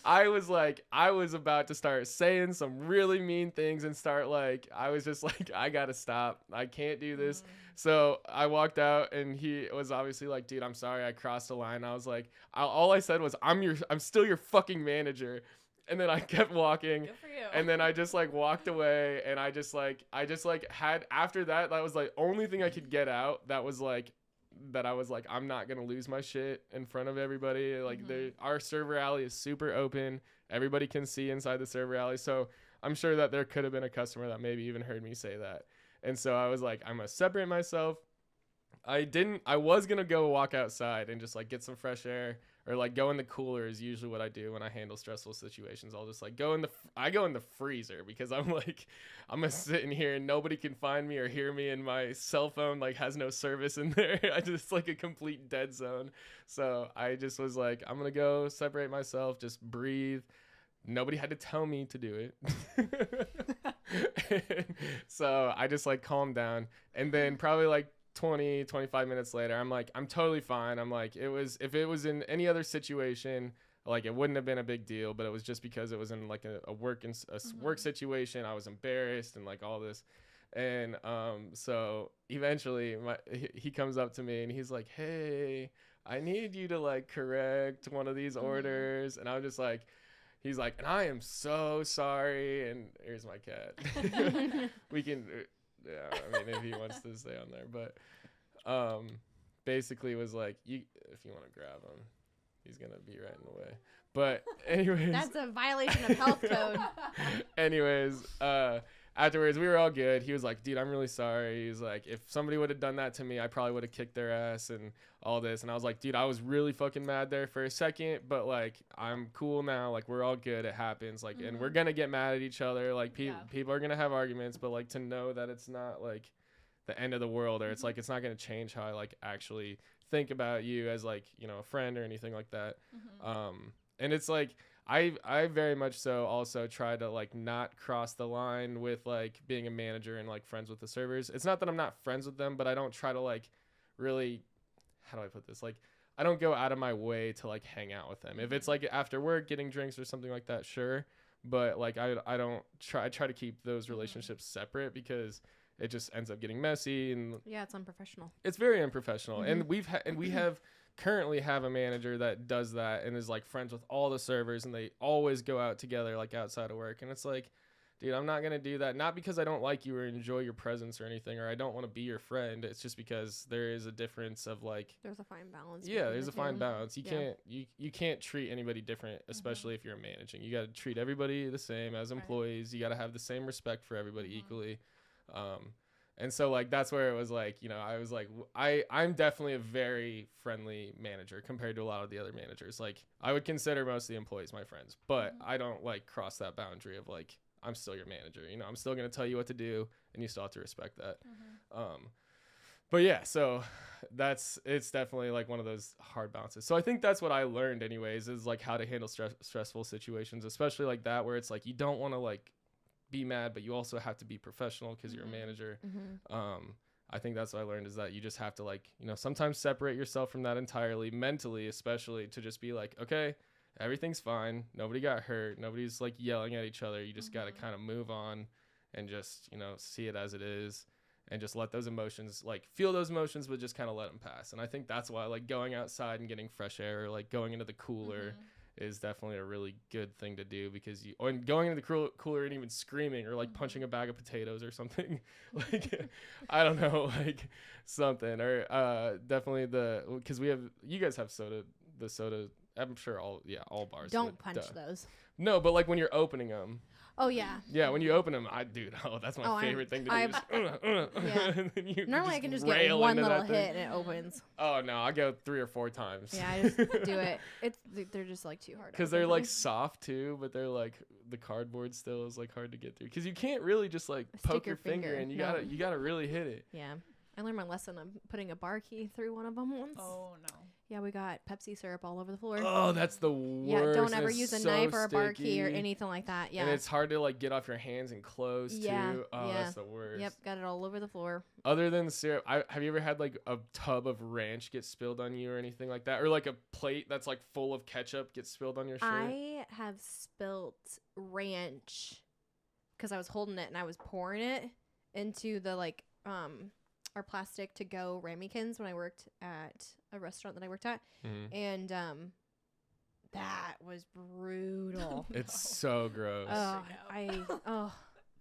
I was about to start saying some really mean things and I was just like, I gotta stop. I can't do this. So I walked out, and he was obviously like, dude, I'm sorry, I crossed the line. I was like, all I said was, I'm still your fucking manager. And then I kept walking. Good for you. And then I just like walked away, and I just had, after that, that was like only thing I could get out. That was like, that I was like, I'm not going to lose my shit in front of everybody. Like our server alley is super open. Everybody can see inside the server alley. So I'm sure that there could have been a customer that maybe even heard me say that. And so I was like, I'm going to separate myself. I was going to go walk outside and just like get some fresh air. Or like go in the cooler is usually what I do when I handle stressful situations. I'll just like go in the freezer, because I'm just sitting here and nobody can find me or hear me, and my cell phone like has no service in there. I just like a complete dead zone. So I just was like, I'm gonna go separate myself, just breathe. Nobody had to tell me to do it. So I just like calmed down, and then probably like 25 minutes later, I'm like, I'm totally fine. I'm like, if it was in any other situation, like it wouldn't have been a big deal, but it was just because it was in like a work situation. I was embarrassed and like all this. And so eventually he comes up to me and he's like, hey, I need you to like correct one of these orders. And I'm just like, he's like, and I am so sorry. And here's my cat. We can, yeah, I mean, if he wants to stay on there, but basically was like, if you want to grab him, he's gonna be right in the way. But anyways, that's a violation of health code. Anyways, afterwards we were all good. He was like, dude, I'm really sorry. He's like, if somebody would have done that to me, I probably would have kicked their ass and all this. And I was like, dude, I was really fucking mad there for a second, but like, I'm cool now. Like, we're all good. It happens. Like, and we're gonna get mad at each other. Like, people are gonna have arguments, but like, to know that it's not like the end of the world, or it's like, it's not gonna change how I like actually think about you as like, you know, a friend or anything like that. And it's like, I very much so also try to like not cross the line with like being a manager and like friends with the servers. It's not that I'm not friends with them, but I don't try to like really, how do I put this? Like, I don't go out of my way to like hang out with them. If it's like after work getting drinks or something like that, sure. But like, I try to keep those relationships separate, because it just ends up getting messy, and yeah, it's unprofessional. It's very unprofessional. And we currently have a manager that does that and is like friends with all the servers, and they always go out together like outside of work. And it's like, dude, I'm not gonna do that, not because I don't like you or enjoy your presence or anything, or I don't want to be your friend. It's just because there is a difference of like, there's a fine balance. Yeah, there's a fine balance. You can't treat anybody different, especially if you're managing. You got to treat everybody the same as employees. You got to have the same respect for everybody equally. And so like, that's where it was like, you know, I was like, I'm definitely a very friendly manager compared to a lot of the other managers. Like, I would consider most of the employees my friends, but I don't like cross that boundary of like, I'm still your manager, you know, I'm still going to tell you what to do, and you still have to respect that. But yeah, so it's definitely like one of those hard balances. So I think that's what I learned anyways, is like how to handle stressful situations, especially like that, where it's like, you don't want to like be mad, but you also have to be professional because you're a manager. I think that's what I learned, is that you just have to like, you know, sometimes separate yourself from that entirely, mentally especially, to just be like, okay, everything's fine, nobody got hurt, nobody's like yelling at each other, you just got to kind of move on and just, you know, see it as it is, and just let those emotions, like feel those emotions, but just kind of let them pass. And I think that's why like going outside and getting fresh air, or like going into the cooler is definitely a really good thing to do, because and going into the cooler and even screaming or like punching a bag of potatoes or something, like, I don't know, like something, or definitely because you guys have the soda, I'm sure all bars don't punch those. No, but like when you're opening them. Oh yeah. Yeah, when you open them, that's my favorite thing to do. Yeah. And you normally I can just get one little hit and it opens. Oh no, I go 3 or 4 times. Yeah, I just do it. They're just like too hard. Because they're like soft too, but they're like, the cardboard still is like hard to get through. Because you can't really just like poke your finger, and you gotta really hit it. Yeah, I learned my lesson of putting a bar key through one of them once. Oh no. Yeah, we got Pepsi syrup all over the floor. Oh, that's the worst. Yeah, don't and ever it's use a so knife or a bar key or sticky. anything like that. Yeah. And it's hard to like get off your hands and clothes Yeah, too. Oh, yeah. that's the worst. Yep, got it all over the floor. Other than syrup, have you ever had like a tub of ranch get spilled on you or anything like that? Or like a plate that's like full of ketchup get spilled on your shirt? I have spilt ranch because I was holding it and I was pouring it into the like our plastic to go ramekins when I worked at a restaurant that I worked at, Mhm. and that was brutal. It's so gross.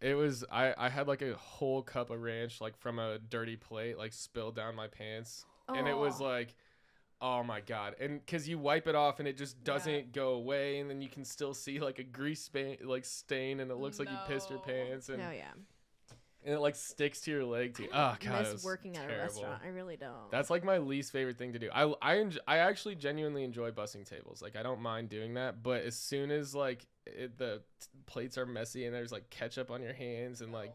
It was I had like a whole cup of ranch like from a dirty plate like spilled down my pants, and it was like, oh my god. And because you wipe it off and it just doesn't go away, and then you can still see like a grease stain, and it looks like you pissed your pants, and, Oh yeah. and it like sticks to your leg too. Oh god, it Miss was working at a terrible. restaurant. I really don't. That's like my least favorite thing to do. I actually genuinely enjoy bussing tables. Like I don't mind doing that, but as soon as like the plates are messy and there's like ketchup on your hands and like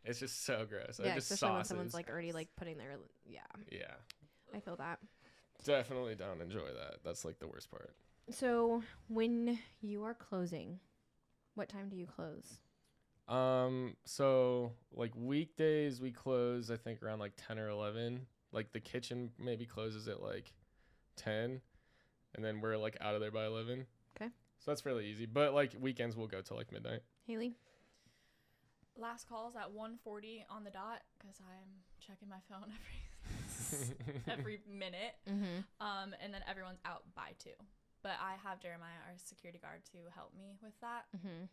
it's just so gross. Yeah, just especially when sauces. someone's like already like putting their yeah. I feel that. Definitely don't enjoy that. That's like the worst part. So when you are closing, what time do you close? So like weekdays we close I think around like 10 or 11. Like the kitchen maybe closes at like 10, and then we're like out of there by 11. Okay. So that's fairly easy. But like weekends we'll go till like midnight. Haley? Last calls at 1:40 on the dot because I'm checking my phone every minute. Mm-hmm. And then everyone's out by 2. But I have Jeremiah, our security guard, to help me with that. Mm-hmm.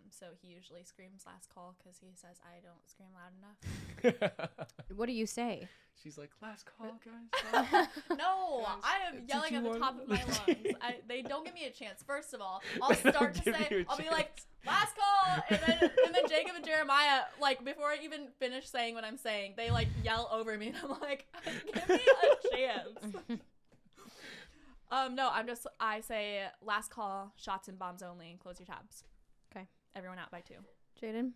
So he usually screams last call because he says I don't scream loud enough. What do you say? She's like, last call, guys. No, Guys, I am did yelling you at the want- top of my lungs. They don't give me a chance. First of all, I'll start to Give say, you a I'll be like, chance. last call, and then Jacob and Jeremiah, like before I even finish saying what I'm saying, they like yell over me, and I'm like, give me a chance. No, I say last call, shots and bombs only, and close your tabs. Okay. Everyone out by 2. Jaden?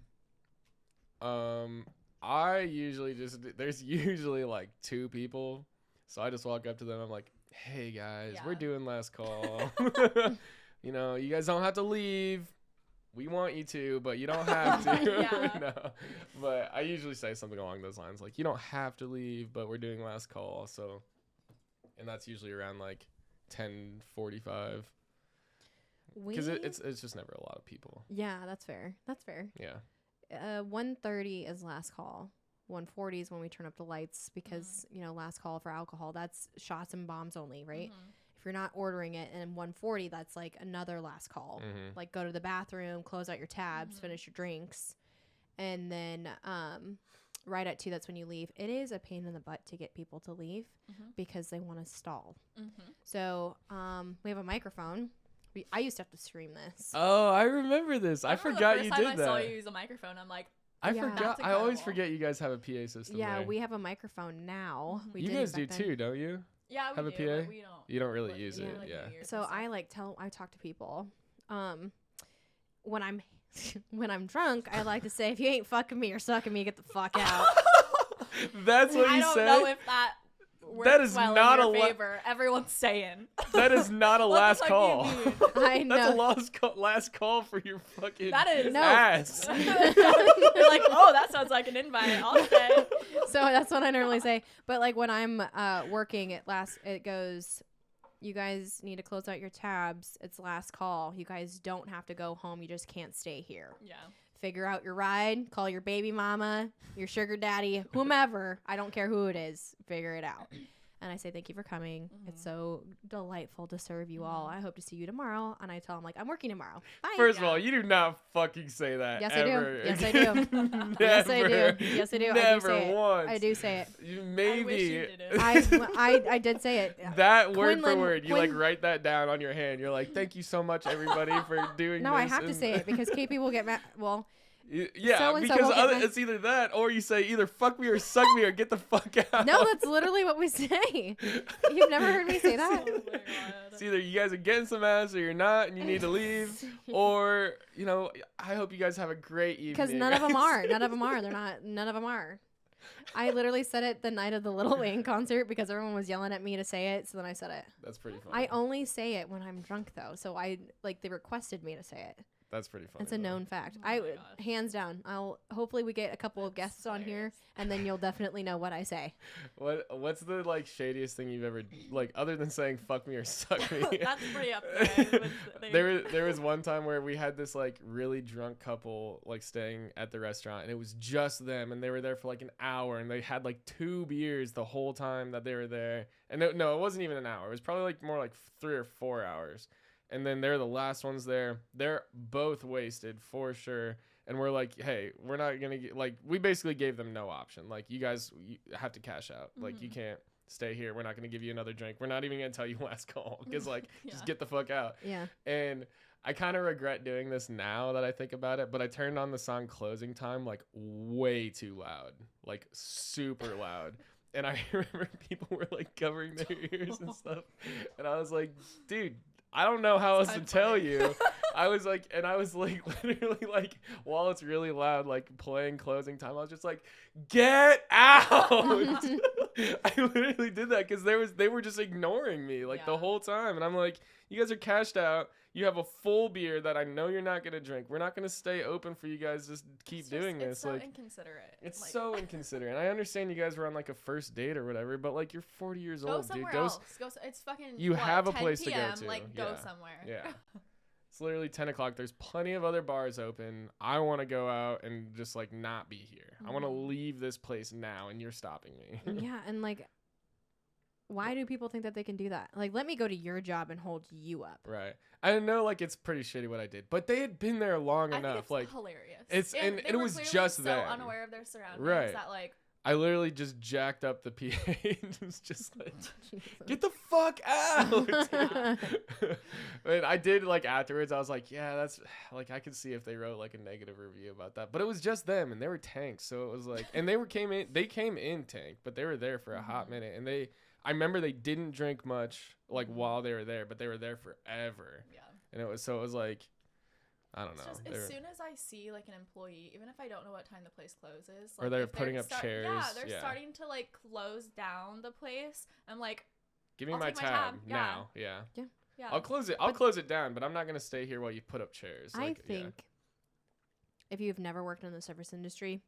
I usually there's usually like 2 people, so I just walk up to them. I'm like, hey guys, we're Yeah. doing last call. You know, you guys don't have to leave. We want you to, but you don't have to. Yeah. No. But I usually say something along those lines, like, you don't have to leave, but we're doing last call. So, and that's usually around like 10:45. Because it's just never a lot of people. Yeah, that's fair. That's fair. Yeah. 1:30 is last call. 1:40 is when we turn up the lights because, last call for alcohol, that's shots and bombs only, right? Mm-hmm. If you're not ordering it, and 1:40, that's like another last call. Mhm. Like go to the bathroom, close out your tabs, finish your drinks. And then right at 2, that's when you leave. It is a pain in the butt to get people to leave because they want to stall. Mm-hmm. So we have a microphone. I used to have to scream this. Oh, I remember this. I forgot you The did first time I saw that. you use a microphone, I'm like, I Yeah. forgot. That's I always incredible. forget you guys have a PA system. Yeah, there. we have a microphone now. We You didn't guys do back then. too, don't you? yeah, we Have a do, PA? but we don't. You don't really like, use we it, don't, like, yeah. New Year's So and I stuff. talk to people. When I'm when I'm drunk, I like to say, if you ain't fucking me or sucking me, get the fuck out. That's what I you don't say. know if that works That is well not in a your la- favor. Everyone's saying. That is not a What the last fuck do call. you mean? I know. That's a last call for your fucking That is- No. ass. You're like, oh, that sounds like an invite. I'll stay. So that's what I normally say. But like when I'm working, it goes, you guys need to close out your tabs. It's last call. You guys don't have to go home. You just can't stay here. Yeah. Figure out your ride. Call your baby mama, your sugar daddy, whomever. I don't care who it is. Figure it out. And I say, thank you for coming. It's so delightful to serve you all. I hope to see you tomorrow. And I tell them, like, I'm working tomorrow. Bye. First of all, you do not fucking say that. Yes, I do. ever. Yes, I do. Never. Yes, I do. Yes, I do. Never I do say once. it. I do say it. You I wish maybe. you didn't. I did say it. That word for Quinlan- word, you like write that down on your hand. You're like, thank you so much, everybody, for doing No, this. I have to and- say it because KP will get mad. Well, Yeah, So-and-so because will get mad. it's either that or you say either fuck me or suck me or get the fuck out. no, that's literally what we say. You've never heard me say that? Oh my God. It's either you guys are getting some ass or you're not and you need to leave. Or, I hope you guys have a great evening. Because none of them are. None of them are. They're not. None of them are. I literally said it the night of the Lil Wayne concert because everyone was yelling at me to say it. So then I said it. That's pretty funny. I only say it when I'm drunk though. So they requested me to say it. That's pretty funny. It's a known fact. Oh my gosh. Hands down. Hopefully we get a couple of guests on here, and then you'll definitely know what I say. What's the like shadiest thing you've ever like other than saying fuck me or suck me? That's pretty up there. There was one time where we had this like really drunk couple like staying at the restaurant, and it was just them, and they were there for like an hour, and they had like 2 beers the whole time that they were there. And no, it wasn't even an hour. It was probably like more like 3 or 4 hours. And then they're the last ones there. They're both wasted for sure. And we're like, hey, we're not going to get, like, we basically gave them no option. Like, you guys have to cash out. Like, you can't stay here. We're not going to give you another drink. We're not even going to tell you last call. Because, like, just get the fuck out. Yeah. And I kind of regret doing this now that I think about it. But I turned on the song Closing Time, like, way too loud. Like, super loud. And I remember people were, like, covering their ears and stuff. And I was like, dude, I don't know how else to tell you. I was like, literally like, while it's really loud, like playing Closing Time, I was just like, get out. I literally did that because they were just ignoring me like the whole time. And I'm like, you guys are cashed out. You have a full beer that I know you're not going to drink. We're not going to stay open for you guys. Just keep doing this. It's so like, inconsiderate. It's like, so inconsiderate. And I understand you guys were on like a first date or whatever, but like you're 40 years go old, somewhere dude. else. It's fucking. You have a 10 place to go PM, to. Like go somewhere. Yeah. It's literally 10 o'clock. There's plenty of other bars open. I want to go out and just like not be here. I want to leave this place now, and you're stopping me. Yeah, and like, why do people think that they can do that? Like, let me go to your job and hold you up. Right. I know, like, it's pretty shitty what I did, but they had been there long I enough. think it's like, hilarious. and they it were was clearly just so them. unaware of their surroundings Right. that like. I literally just jacked up the PA and was just like, Jesus. get the fuck out. And I did, like, afterwards, I was like, yeah, that's, like, I could see if they wrote, like, a negative review about that. But it was just them, and they were tanks, so it was like, and they came in tanked, but they were there for a hot minute, and I remember they didn't drink much, like, while they were there, but they were there forever. Yeah. And it was like, I don't know. Just as soon as I see like an employee, even if I don't know what time the place closes, like, or they're if putting up chairs. Yeah, they're starting to like close down the place. I'm like, give me I'll my take my tab tab. now. Yeah. yeah. I'll close it. I'll close it down, but I'm not gonna stay here while you put up chairs. I Like, think if you've never worked in the service industry,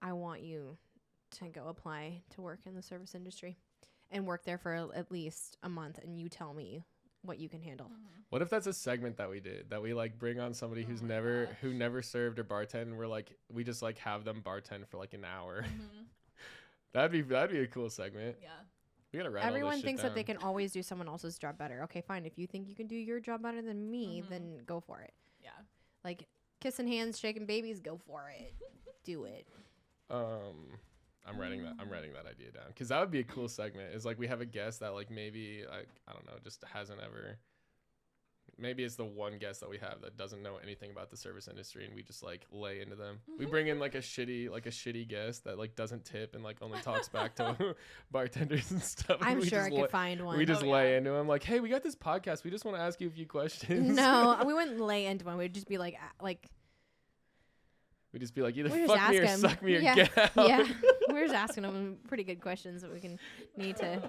I want you to go apply to work in the service industry and work there for at least a month, and you tell me what you can handle. What if that's a segment that we did, that we like bring on somebody who never served or bartend, and we just like have them bartend for like an hour. That'd be a cool segment. Yeah. We gotta write all Everyone this shit thinks down. that they can always do someone else's job better. Okay, fine. If you think you can do your job better than me, then go for it. Yeah. Like kissing hands, shaking babies, go for it. Do it. I'm writing that idea down because that would be a cool segment. Is like we have a guest that like maybe like I don't know, just hasn't ever. Maybe it's the one guest that we have that doesn't know anything about the service industry, and we just like lay into them. We bring in like a shitty guest that like doesn't tip and like only talks back to bartenders and stuff. I'm We sure just I could find one. We just lay into him like, hey, we got this podcast. We just want to ask you a few questions. No, we wouldn't lay into one. We'd just be like. We'd just be like, either We just fuck me or ask him. suck me or Yeah. get out. Yeah, we're just asking them pretty good questions that we can need Oh,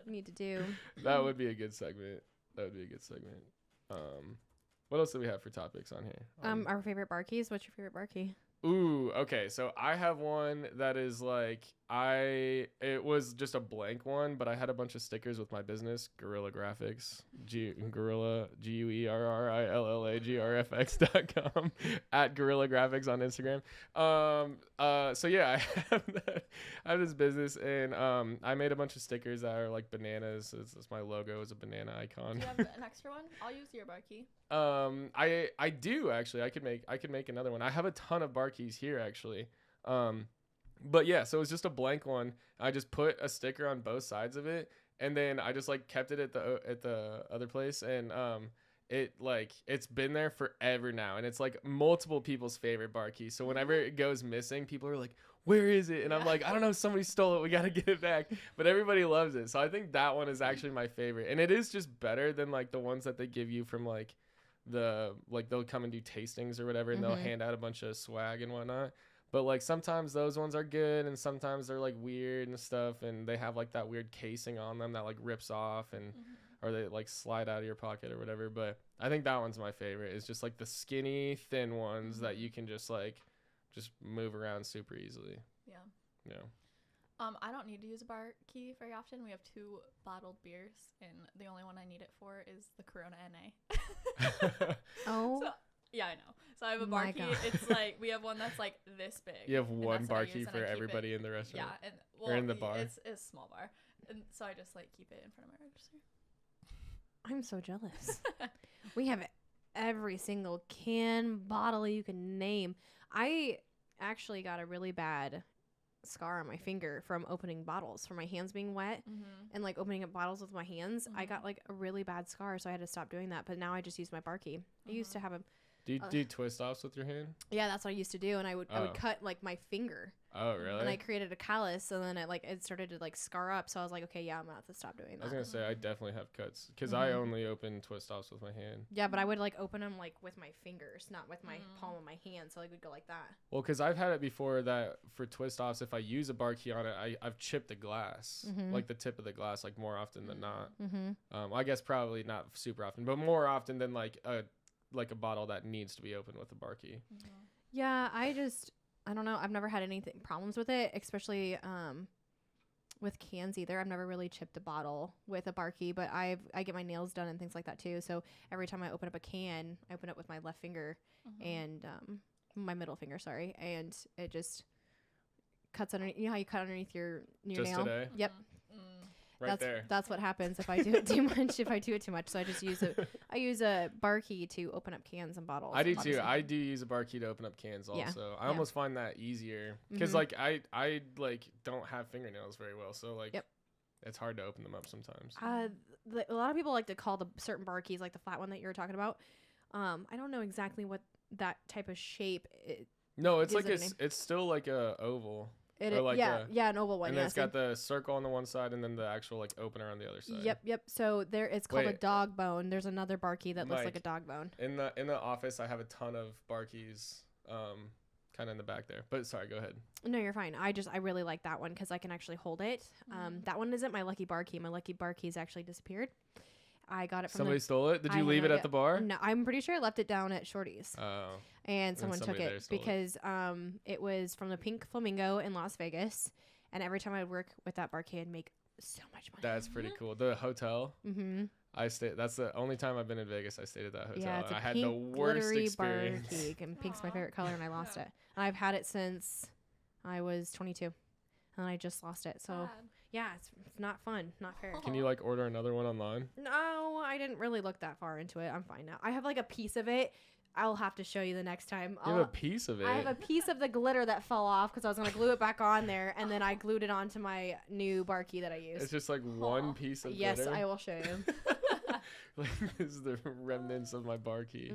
to do. That would be a good segment. What else do we have for topics on here? Our favorite bar keys. What's your favorite bar key? Ooh, okay. So I have one that is like it was just a blank one, but I had a bunch of stickers with my business, Guerrilla Graphics, Guerrilla GUERRILLAGRFX.com at Guerrilla Graphics on Instagram. So yeah, I have this business, and I made a bunch of stickers that are like bananas. It's my logo is a banana icon. Do you have an extra one? I'll use your bar key. I do actually. I could make another one. I have a ton of bar keys here actually. But yeah, so it was just a blank one. I just put a sticker on both sides of it, and then I just like kept it at the other place, and it's been there forever now, and it's like multiple people's favorite bar key. So whenever it goes missing, people are like, where is it? And I'm like, I don't know, somebody stole it, we gotta get it back. But everybody loves it, so I think that one is actually my favorite, and it is just better than like the ones that they give you from like they'll come and do tastings or whatever, and they'll hand out a bunch of swag and whatnot. But like sometimes those ones are good and sometimes they're like weird and stuff, and they have like that weird casing on them that like rips off and or they like slide out of your pocket or whatever. But I think that one's my favorite. It's just like the skinny thin ones that you can just move around super easily. Yeah. Yeah. I don't need to use a bar key very often. We have 2 bottled beers, and the only one I need it for is the Corona NA. Oh. So, yeah, I know. So I have a My bar key. God. It's like we have one that's like this big. You have and one that's what I bar use, key and I for keep everybody it- in the restaurant. Yeah, and Or in the bar. It's a small bar, and so I just like keep it in front of my register. I'm so jealous. We have every single can, bottle you can name. I actually got a really bad scar on my finger from opening bottles, from my hands being wet and like opening up bottles with my hands. I got like a really bad scar, so I had to stop doing that. But now I just use my bar key. I used to have a Do you do twist offs with your hand? yeah, that's what I used to do, and I would cut like my finger. Oh, really? And I created a callus, and then it started to like scar up. So I was like, okay, yeah, I'm gonna have to stop doing I was that. gonna say I definitely have cuts because I only open twist offs with my hand. Yeah, but I would like open them like with my fingers, not with my palm of my hand. So I would go like that. Well, because I've had it before that for twist offs, if I use a bar key on it, I've chipped the glass, like the tip of the glass, like more often than not. I guess probably not super often, but more often than like a bottle that needs to be opened with a bar key. Yeah, I don't know. I've never had anything problems with it, especially with cans either. I've never really chipped a bottle with a bar key, but I get my nails done and things like that too. So every time I open up a can, I open it with my left finger and my middle finger, sorry, and it just cuts underneath. You know how you cut underneath your Just nail? today? Yep. Right there. That's what happens if I do it too much. If I do it too much, so I just use a bar key to open up cans and bottles. I do too. obviously. I do use a bar key to open up cans also. Yeah. I almost find that easier because like I like don't have fingernails very well, so like it's hard to open them up sometimes. A lot of people like to call the certain bar keys, like the flat one that you were talking about. I don't know exactly what that type of shape. No, it's gives like it a name. it's still like a oval. It Or is, like yeah, an oval one. And then Yeah, it's got the circle on the one side and then the actual like opener on the other side. Yep. So it's called a Wait. dog bone. There's another bar key that looks like Mike. a dog bone. In the office, I have a ton of bar keys, kind of in the back there. But sorry, go ahead. No, you're fine. I really like that one because I can actually hold it. That one isn't my lucky bar key. My lucky bar key's actually disappeared. I got it from Somebody stole it. Did I you have leave no it at idea. the bar? No, I'm pretty sure I left it down at Shorty's. Oh. And someone took somebody there it stole it. because it was from the Pink Flamingo in Las Vegas, and every time I'd work with that bar key, I'd make so much money. That's pretty cool. The hotel. Mm-hmm. I stayed. That's the only time I've been in Vegas. I stayed at that hotel. Yeah, it's and a I had pink the worst glittery experience. bar key, and pink's my favorite color, and I lost it. And I've had it since I was 22, and I just lost it. So yeah, it's not fun, not fair. Can you like order another one online? No, I didn't really look that far into it. I'm fine now. I have like a piece of it. I'll have to show you the next time. You have a piece of it. I have a piece of the glitter that fell off because I was going to glue it back on there, and then I glued it onto my new bar key that I used. It's just like one piece of Yes, glitter. I will show you. Like this is the remnants of my bar key.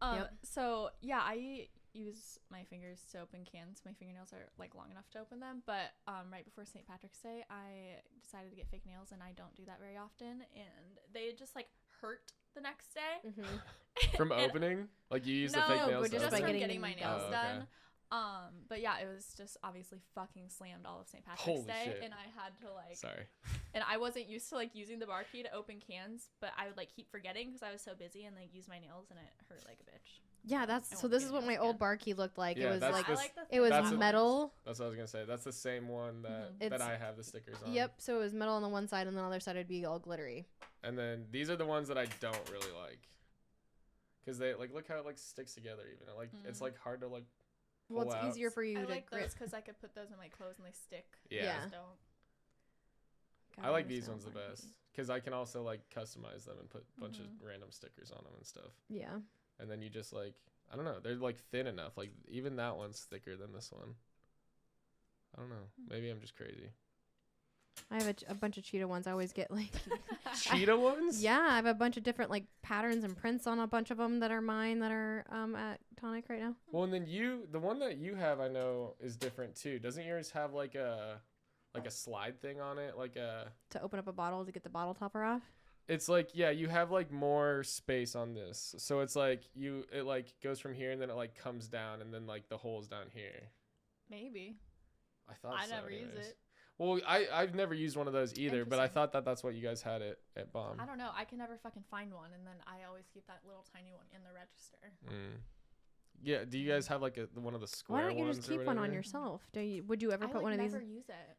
Yep. So yeah, I use my fingers to open cans. My fingernails are like long enough to open them, but right before St. Patrick's Day, I decided to get fake nails, and I don't do that very often, and they just like hurt the next day. From And- opening? Like you use the No, fake nails? but to just just by open? from getting getting my them nails done. done. Oh, okay. But yeah, it was just obviously fucking slammed all of St. Patrick's Holy Day, shit. and I had to like, Sorry. and I wasn't used to like using the bar key to open cans, but I would like keep forgetting because I was so busy and like use my nails, and it hurt like a bitch. Yeah, I so won't this get is what nails my again. old bar key looked like. Yeah, It was that's like the- I like the it was That's what- metal. That's what I was gonna say. That's the same one that Mhm. that I have the stickers on. Yep, so it was metal on the one side, and then on the other side it'd be all glittery. And then these are the ones that I don't really like, cause they like look how it like sticks together. Even like it's like hard to like. Well, pull it's out. easier for you I to like grip. those because I could put those in my clothes and they stick. Yeah. Yeah. I just don't. God, I like miss these my ones the bar best, keys. cause I can also like customize them and put a bunch of random stickers on them and stuff. Yeah. And then you just like I don't know, they're like thin enough. Like even that one's thicker than this one. I don't know. Maybe I'm just crazy. I have a bunch of cheetah ones. I always get like Cheetah ones? yeah, I have a bunch of different like patterns and prints on a bunch of them that are mine that are at Tonic right now. Well, and then the one that you have, I know, is different too. Doesn't yours have like a slide thing on it, like a? To open up a bottle to get the bottle topper off. It's like, yeah, you have like more space on this. So it's like it like goes from here and then it like comes down and then like the hole's down here. Maybe. I thought I so never use anyways. it. Well, I've never used one of those either, but I Interesting. thought that's what you guys had at Bomb. I don't know. I can never fucking find one, and then I always keep that little tiny one in the register. Yeah, do you guys have like one of the square Why don't you ones just or keep one on whatever? yourself? Would you ever I put like one of these? never use it.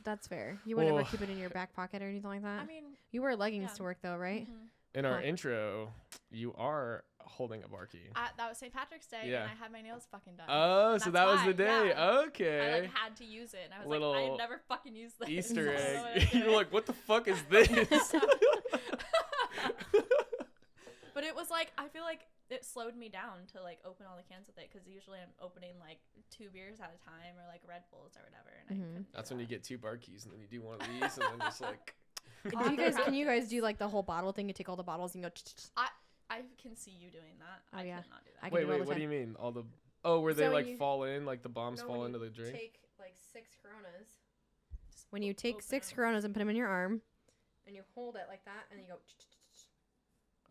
That's fair. You would never Well- keep it in your back pocket or anything like that. I mean, You wear leggings yeah. to work though, right? mhm. In our Huh. intro, you are holding a bar key. That was St. Patrick's Day, Yeah. and I had my nails fucking done. Oh, so That's that was the why, day. yeah. I Okay. like had to use it, and I was Little like, I never fucking used this. Easter I don't know what I egg. did. You're like, what the fuck is this? But it was like, I feel like it slowed me down to like open all the cans with it, because usually I'm opening like 2 beers at a time or like Red Bulls or whatever. And I couldn't do That's when you that. get 2 bar keys and then you do one of these and then just like. Do you guys? Can you guys do like the whole bottle thing? You take all the bottles and go. I can see you doing that. Oh, I yeah. could not do that. I can Wait, do it all wait, the what do you time. mean? All the where they So like you- fall in, like the bombs fall into the drink? Take like 6 Coronas. Just When you take open 6 them. Coronas and put them in your arm, and you hold it like that, and you go.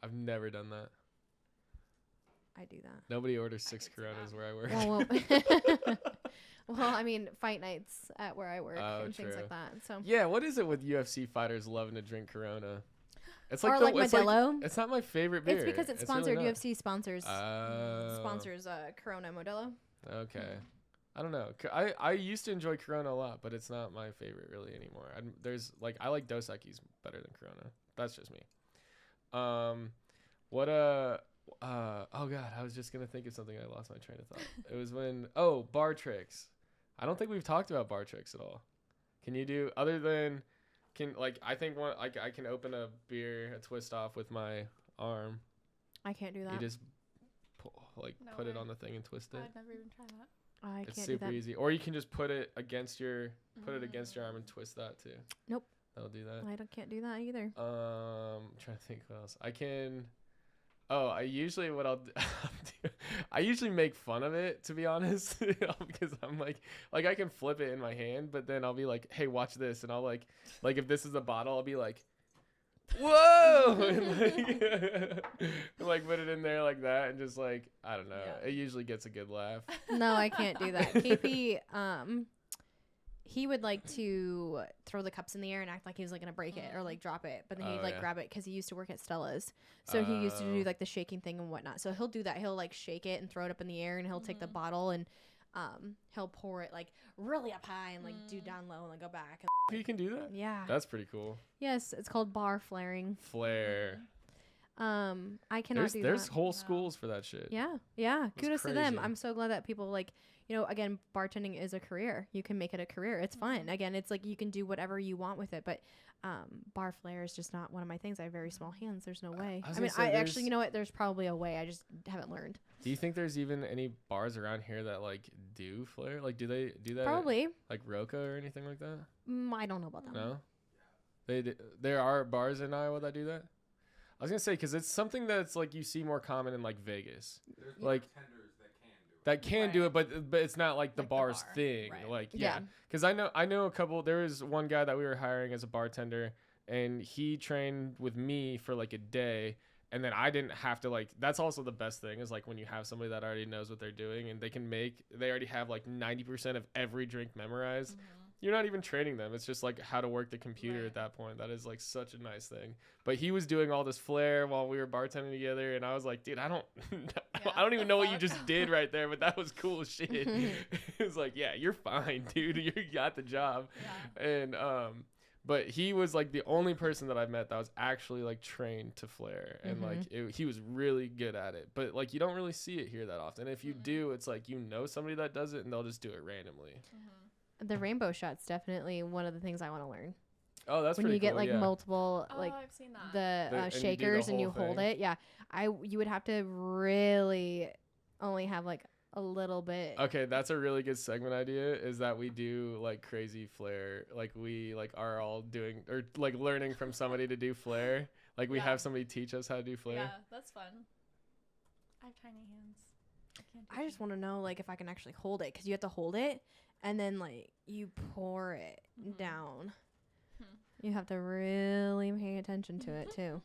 I've never done that. I do that. Nobody orders I 6 can see Coronas that. where I work. Well, I mean, fight nights at where I work Oh, and things true. like that. So. Yeah, what is it with UFC fighters loving to drink Corona? It's Or like like it's like, Modelo. it's not my favorite beer. It's because it's really sponsored. not. UFC sponsors Oh. sponsors Corona Modelo. Okay. I don't know. I used to enjoy Corona a lot, but it's not my favorite really anymore. There's like I like Dos Equis better than Corona. That's just me. What oh god, I was just gonna think of something. I lost my train of thought. It was when bar tricks. I don't think we've talked about bar tricks at all. Can you do other than I think one like I can open a beer, a twist off with my arm. I can't do that. You just No put it way. on the thing and twist it. I've never even tried that. I It's can't do super that. easy. Or you can just put it against your arm and twist that too. Nope. That'll do that. Can't do that either. I'm trying to think what else. I can. Oh, I usually what I'll do, I usually make fun of it, to be honest, because I'm like I can flip it in my hand, but then I'll be like, hey, watch this, and I'll like if this is a bottle, I'll be like, whoa, and like put it in there like that, and just like I don't know, Yeah. it usually gets a good laugh. No, I can't do that. KP, he would like to throw the cups in the air and act like he was like gonna break it or like drop it, but then he'd Oh, like yeah. grab it because he used to work at Stella's, so he used to do Oh. like the shaking thing and whatnot. So he'll do that. He'll like shake it and throw it up in the air, and he'll take the bottle and he'll pour it like really up high and like do down low and then go back. You can do that. Yeah. That's pretty cool. Yes, it's called bar flaring. Flair. I cannot do There's that. whole Wow. schools for that shit. Yeah, yeah. Kudos to them. crazy. I'm so glad that people like, again, bartending is a career. You can make it a career. It's fun. Again, it's like you can do whatever you want with it. But bar flair is just not one of my things. I have very small hands. There's no way. I was I mean, gonna say, I actually, you know what? There's probably a way. I just haven't learned. Do you think there's even any bars around here that like do flair? Like, do they do that? at, Probably. like Roca or anything like that? I don't know about that. No. There are bars in Iowa that do that. I was gonna say because it's something that's like you see more common in like Vegas. There's Like- bartenders that can do it. That can do it, but it's not like the Like the bar's bar, thing. right. Like Yeah. because I know a couple. There was one guy that we were hiring as a bartender, and he trained with me for like a day, and then I didn't have to like. That's also the best thing is like when you have somebody that already knows what they're doing and they already have like 90% of every drink memorized. You're not even training them. It's just like how to work the computer Right. at that point. That is like such a nice thing. But he was doing all this flair while we were bartending together, and I was like, dude, I don't Yeah, even the know what you fuck? just did right there, but that was cool shit. It was like, yeah, you're fine, dude. You got the job. Yeah. And but he was like the only person that I've met that was actually like trained to flair, and like he was really good at it. But like you don't really see it here that often. If you do, it's like somebody that does it, and they'll just do it randomly. The rainbow shot's definitely one of the things I want to learn. Oh, that's When pretty you get cool, like yeah. multiple Oh, like I've seen that. the and you do the shakers and you whole hold thing. it. Yeah, you would have to really only have like a little bit. Okay, that's a really good segment idea. Is that we do like crazy flair, like we like are all doing or like learning from somebody to do flair. Like we Yeah. have somebody teach us how to do flair. Yeah, that's fun. I have tiny hands. Can't do I just that. want to know like if I can actually hold it because you have to hold it and then like you pour it down. You have to really pay attention to it too.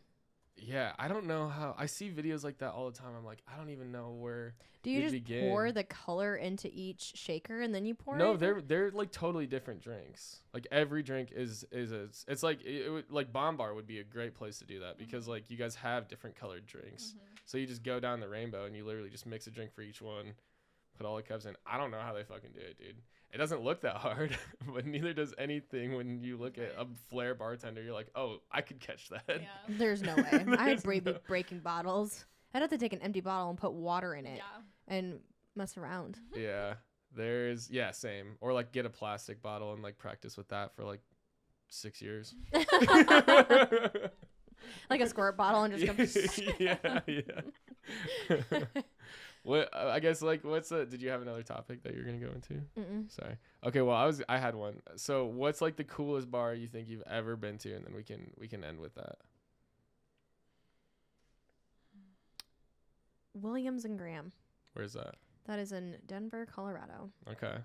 Yeah, I don't know how. I see videos like that all the time. I'm like, I don't even know where. Do you you'd just begin. pour the color into each shaker and then you pour No, it? they're like totally different drinks. Like every drink is it's like it would, like Bomb Bar would be a great place to do that because like you guys have different colored drinks. So you just go down the rainbow and you literally just mix a drink for each one, put all the cups in. I don't know how they fucking do it, dude. It doesn't look that hard, but neither does anything when you look at a flair bartender. You're like, oh, I could catch that. Yeah. There's no way. I'd There's be breaking bottles. I'd have to take an empty bottle and put water in it Yeah. and mess around. Yeah, same. Or like get a plastic bottle and like practice with that for like 6 years. Like a squirt bottle and just go. yeah. What I guess like did you have another topic that you're gonna go into? Mm-mm. Sorry. Okay, well I had one. So what's like the coolest bar you think you've ever been to, and then we can end with that. Williams and Graham. Where's that? That is in Denver, Colorado. Okay.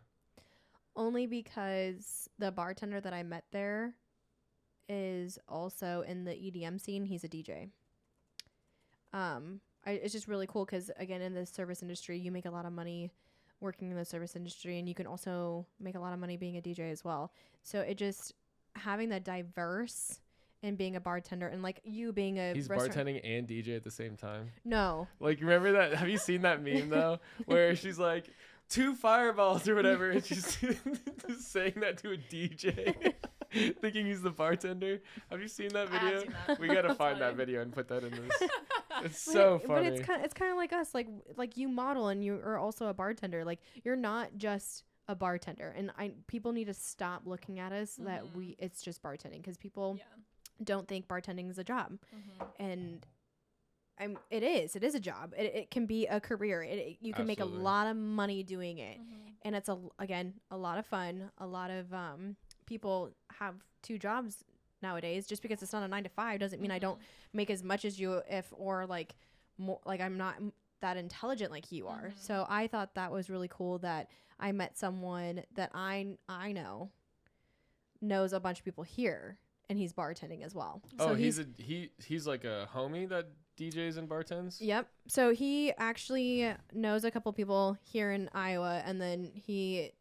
Only because the bartender that I met there is also in the EDM scene. He's a DJ. It's just really cool because, again, in the service industry, you make a lot of money working in the service industry, and you can also make a lot of money being a DJ as well. So it just having that diverse and being a bartender and like you being a He's bartending and DJ at the same time. No. Like, remember that? Have you seen that meme though, where she's like 2 fireballs or whatever, and she's just saying that to a DJ, thinking he's the bartender? Have you seen that I have video? seen that. We gotta That's find that funny. video and put that in this. It's so funny. But it's kind of like us, like you model and you are also a bartender. Like you're not just a bartender, and people need to stop looking at us that it's just bartending because people don't think bartending is a job, and it is a job. It can be a career. You can make a lot of money doing it, and it's a lot of fun. A lot of people have 2 jobs nowadays. Just because it's not a 9 to 5 doesn't mean I don't make as much as you or like more, like I'm not that intelligent like you are. So I thought that was really cool that I met someone that I know knows a bunch of people here, and he's bartending as well. Oh, so he's like a homie that DJs and bartends? Yep. So he actually knows a couple people here in Iowa, and then he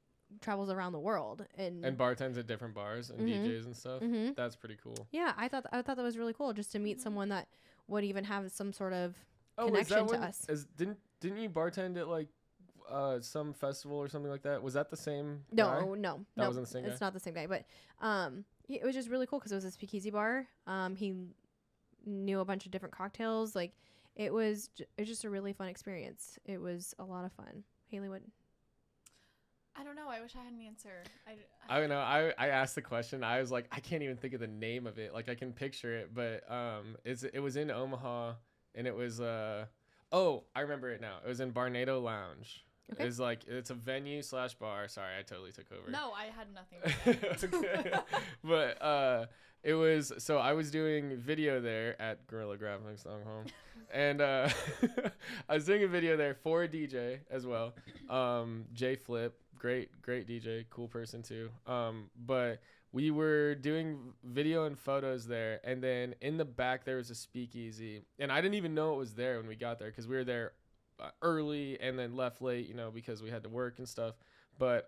travels around the world and bartends at different bars and DJs and stuff. That's pretty cool. Yeah, I thought that was really cool just to meet someone that would even have some sort of connection to us. Didn't you bartend at like some festival or something like that? Was that the same No, guy? no, That wasn't the same guy? It's not the same guy, but it was just really cool because it was a speakeasy bar. He knew a bunch of different cocktails. Like it was just a really fun experience. It was a lot of fun. Haley, what? I don't know. I wish I had an answer. I don't know. I asked the question. I was like, I can't even think of the name of it. Like I can picture it, but it was in Omaha, and it was I remember it now. It was in Barnado Lounge. Okay. It's a venue / bar. Sorry, I totally took over. No, I had nothing. Okay. But it was, so I was doing video there at Gorilla Graphics home, and I was doing a video there for a DJ as well. Jay Flip, great DJ, cool person too. But we were doing video and photos there, and then in the back there was a speakeasy, and I didn't even know it was there when we got there because we were there early and then left late, because we had to work and stuff. But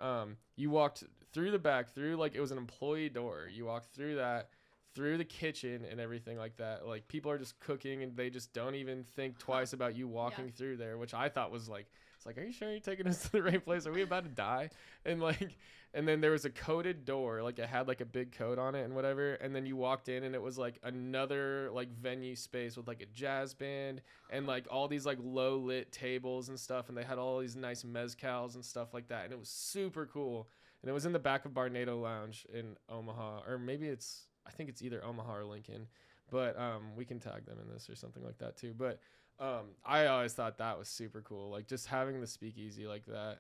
you walked through the back, through like it was an employee door. You walked through that, through the kitchen and everything like that. Like people are just cooking and they just don't even think twice about you walking through there, which I thought was like, it's like, are you sure you're taking us to the right place? Are we about to die? And then there was a coded door, like it had like a big code on it and whatever. And then you walked in and it was like another like venue space with like a jazz band and like all these like low lit tables and stuff. And they had all these nice mezcals and stuff like that. And it was super cool. And it was in the back of Barnado Lounge in Omaha, or maybe I think it's either Omaha or Lincoln, but we can tag them in this or something like that too. But I always thought that was super cool, like just having the speakeasy like that.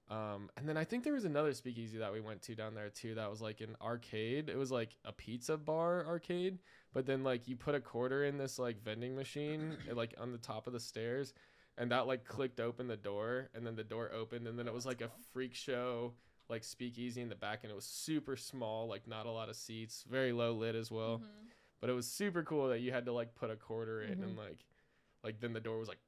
And then I think there was another speakeasy that we went to down there too that was like an arcade. It was like a pizza bar arcade, but then like you put a quarter in this like vending machine like on the top of the stairs, and that like clicked open the door, and then the door opened, and then it was like a freak show like speakeasy in the back, and it was super small, like not a lot of seats, very low lit as well. Mhm. But it was super cool that you had to like put a quarter in, Mhm. and like then the door was like,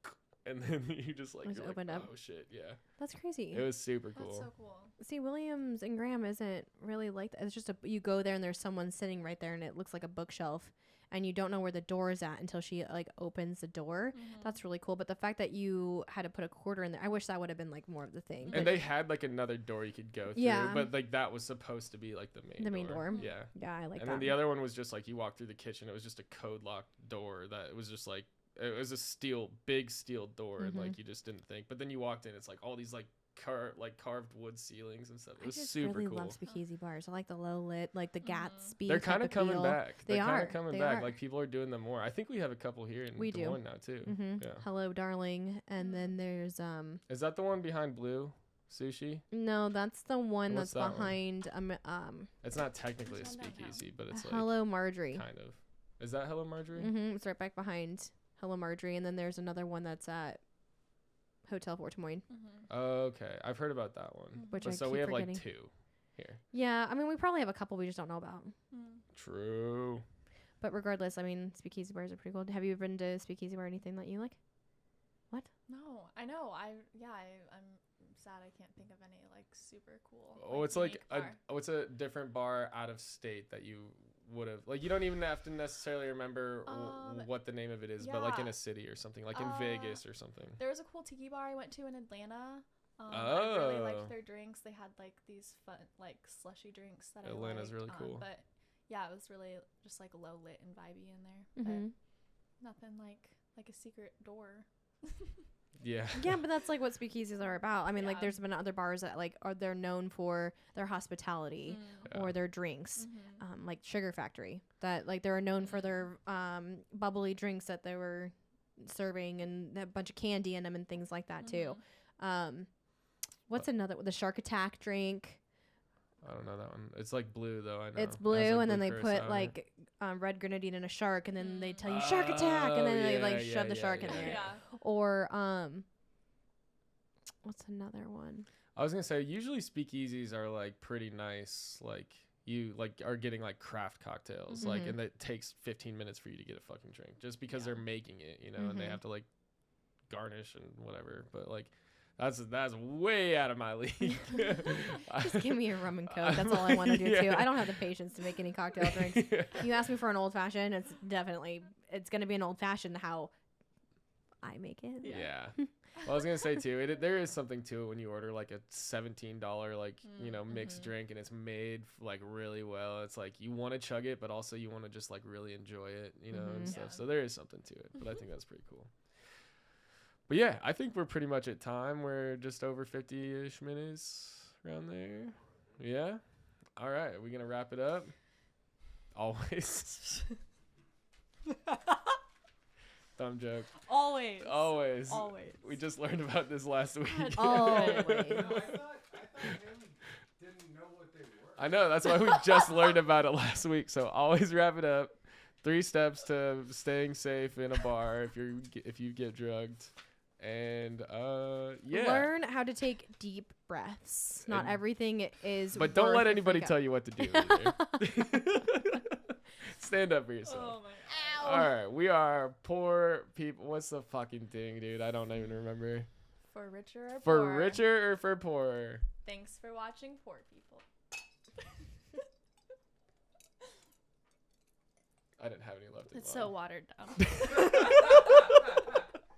and then you just like, Just you're like, opened up. oh shit, yeah. That's crazy. It was super cool. That's so cool. See, Williams and Graham isn't really like that. It's just you go there and there's someone sitting right there and it looks like a bookshelf and you don't know where the door is at until she like opens the door. Mhm. That's really cool. But the fact that you had to put a quarter in there, I wish that would have been like more of the thing. And But they had like another door you could go through, Yeah. but like that was supposed to be like the main door. Mhm. Yeah. yeah, I like And that. then the other one was just like you walk through the kitchen. It was just a code locked door that was just like it was a big steel door, and like you just didn't think. But then you walked in, it's like all these like carved wood ceilings and stuff. It was I just super really cool. love speakeasy bars. I like the low lit, like the Gatsby. They're kind of coming feel. back. They They're kind are. of coming They back. are. Like people are doing them more. I think we have a couple here in We Des do. Moines now too. Mm-hmm. Yeah. Hello, darling. And then there's Is that the one behind Blue Sushi? no, that's the one What's that's that one? behind It's not technically a There's one downtown. speakeasy, but it's like Hello Marjorie. kind of. Is that Hello Marjorie? Mm-hmm. It's right back behind Hello Marjorie, and then there's another one that's at Hotel Fort Des Moines. Mhm. Okay, I've heard about that one. Which But I so keep we have forgetting. like two here. Yeah, I mean we probably have a couple we just don't know about. Mhm. True. But regardless, I mean speakeasy bars are pretty cool. Have you ever been to speakeasy bar or anything that you like? No, I know. I'm sad I can't think of any like super cool. Oh, it's like unique bar. it's a different bar out of state that you would have like. You don't even have to necessarily remember what the name of it is, but like in yeah. a city or something, like in Vegas or something. There was a cool tiki bar I went to in Atlanta. I really Oh. liked their drinks. They had like these fun, like slushy drinks that Atlanta's I really liked. cool. But yeah, it was really just like low lit and vibey in there. Mm-hmm. But nothing like a secret door. Yeah. Yeah, but that's like what speakeasies are about. I mean, like Yeah. there's been other bars that like are they're known for their hospitality Yeah. or their drinks. Mhm. Like Sugar Factory, that like they were known for their bubbly drinks that they were serving and a bunch of candy in them and things like that too. What's another the Shark Attack drink? I don't know that one. It's like blue though. I know. It's It has, blue, like, and then they blue put curacao. like red grenadine in a shark, and then they tell you Shark Attack, and then they Oh, like yeah, shove the yeah, shark in yeah, there. Yeah. Or what's another one? I was gonna say usually speakeasies are like pretty nice. Like you like are getting like craft cocktails, like, Mhm. and it takes 15 minutes for you to get a fucking drink just because Yeah. they're making it, you know, and they Mhm. have to like garnish and whatever. But like that's way out of my league. Just give me a rum and coke. That's all I want to do too. Yeah. I don't have the patience to make any cocktail drinks. You ask me for an old fashioned, it's gonna be an old fashioned how I make it. Yeah. Well, I was gonna say too, there is something to it when you order like a $17 like mixed Mhm. drink and it's made like really well. It's like you want to chug it, but also you want to just like really enjoy it, you know, and Mhm. stuff. Yeah. So there is something to it, but I think that's pretty cool. But yeah, I think we're pretty much at time. We're just over 50-ish minutes around there. Yeah. All right, are we gonna wrap it up? Always. Dumb joke. Always. Always. Always. We just learned about this last week. Always. No, I thought him didn't know what they were. I know, that's why we just learned about it last week. So always wrap it up. 3 steps to staying safe in a bar if you get drugged. And yeah. Learn how to take deep breaths. Not And- everything is. But don't let worth anybody freak tell out. you what to do either. Stand up for yourself. Oh my. All right, we are poor people. What's the fucking thing, dude? I don't even remember. For richer or For poor. richer or for poorer? Thanks for watching, poor people. I didn't have any left. It's in so mine. watered down.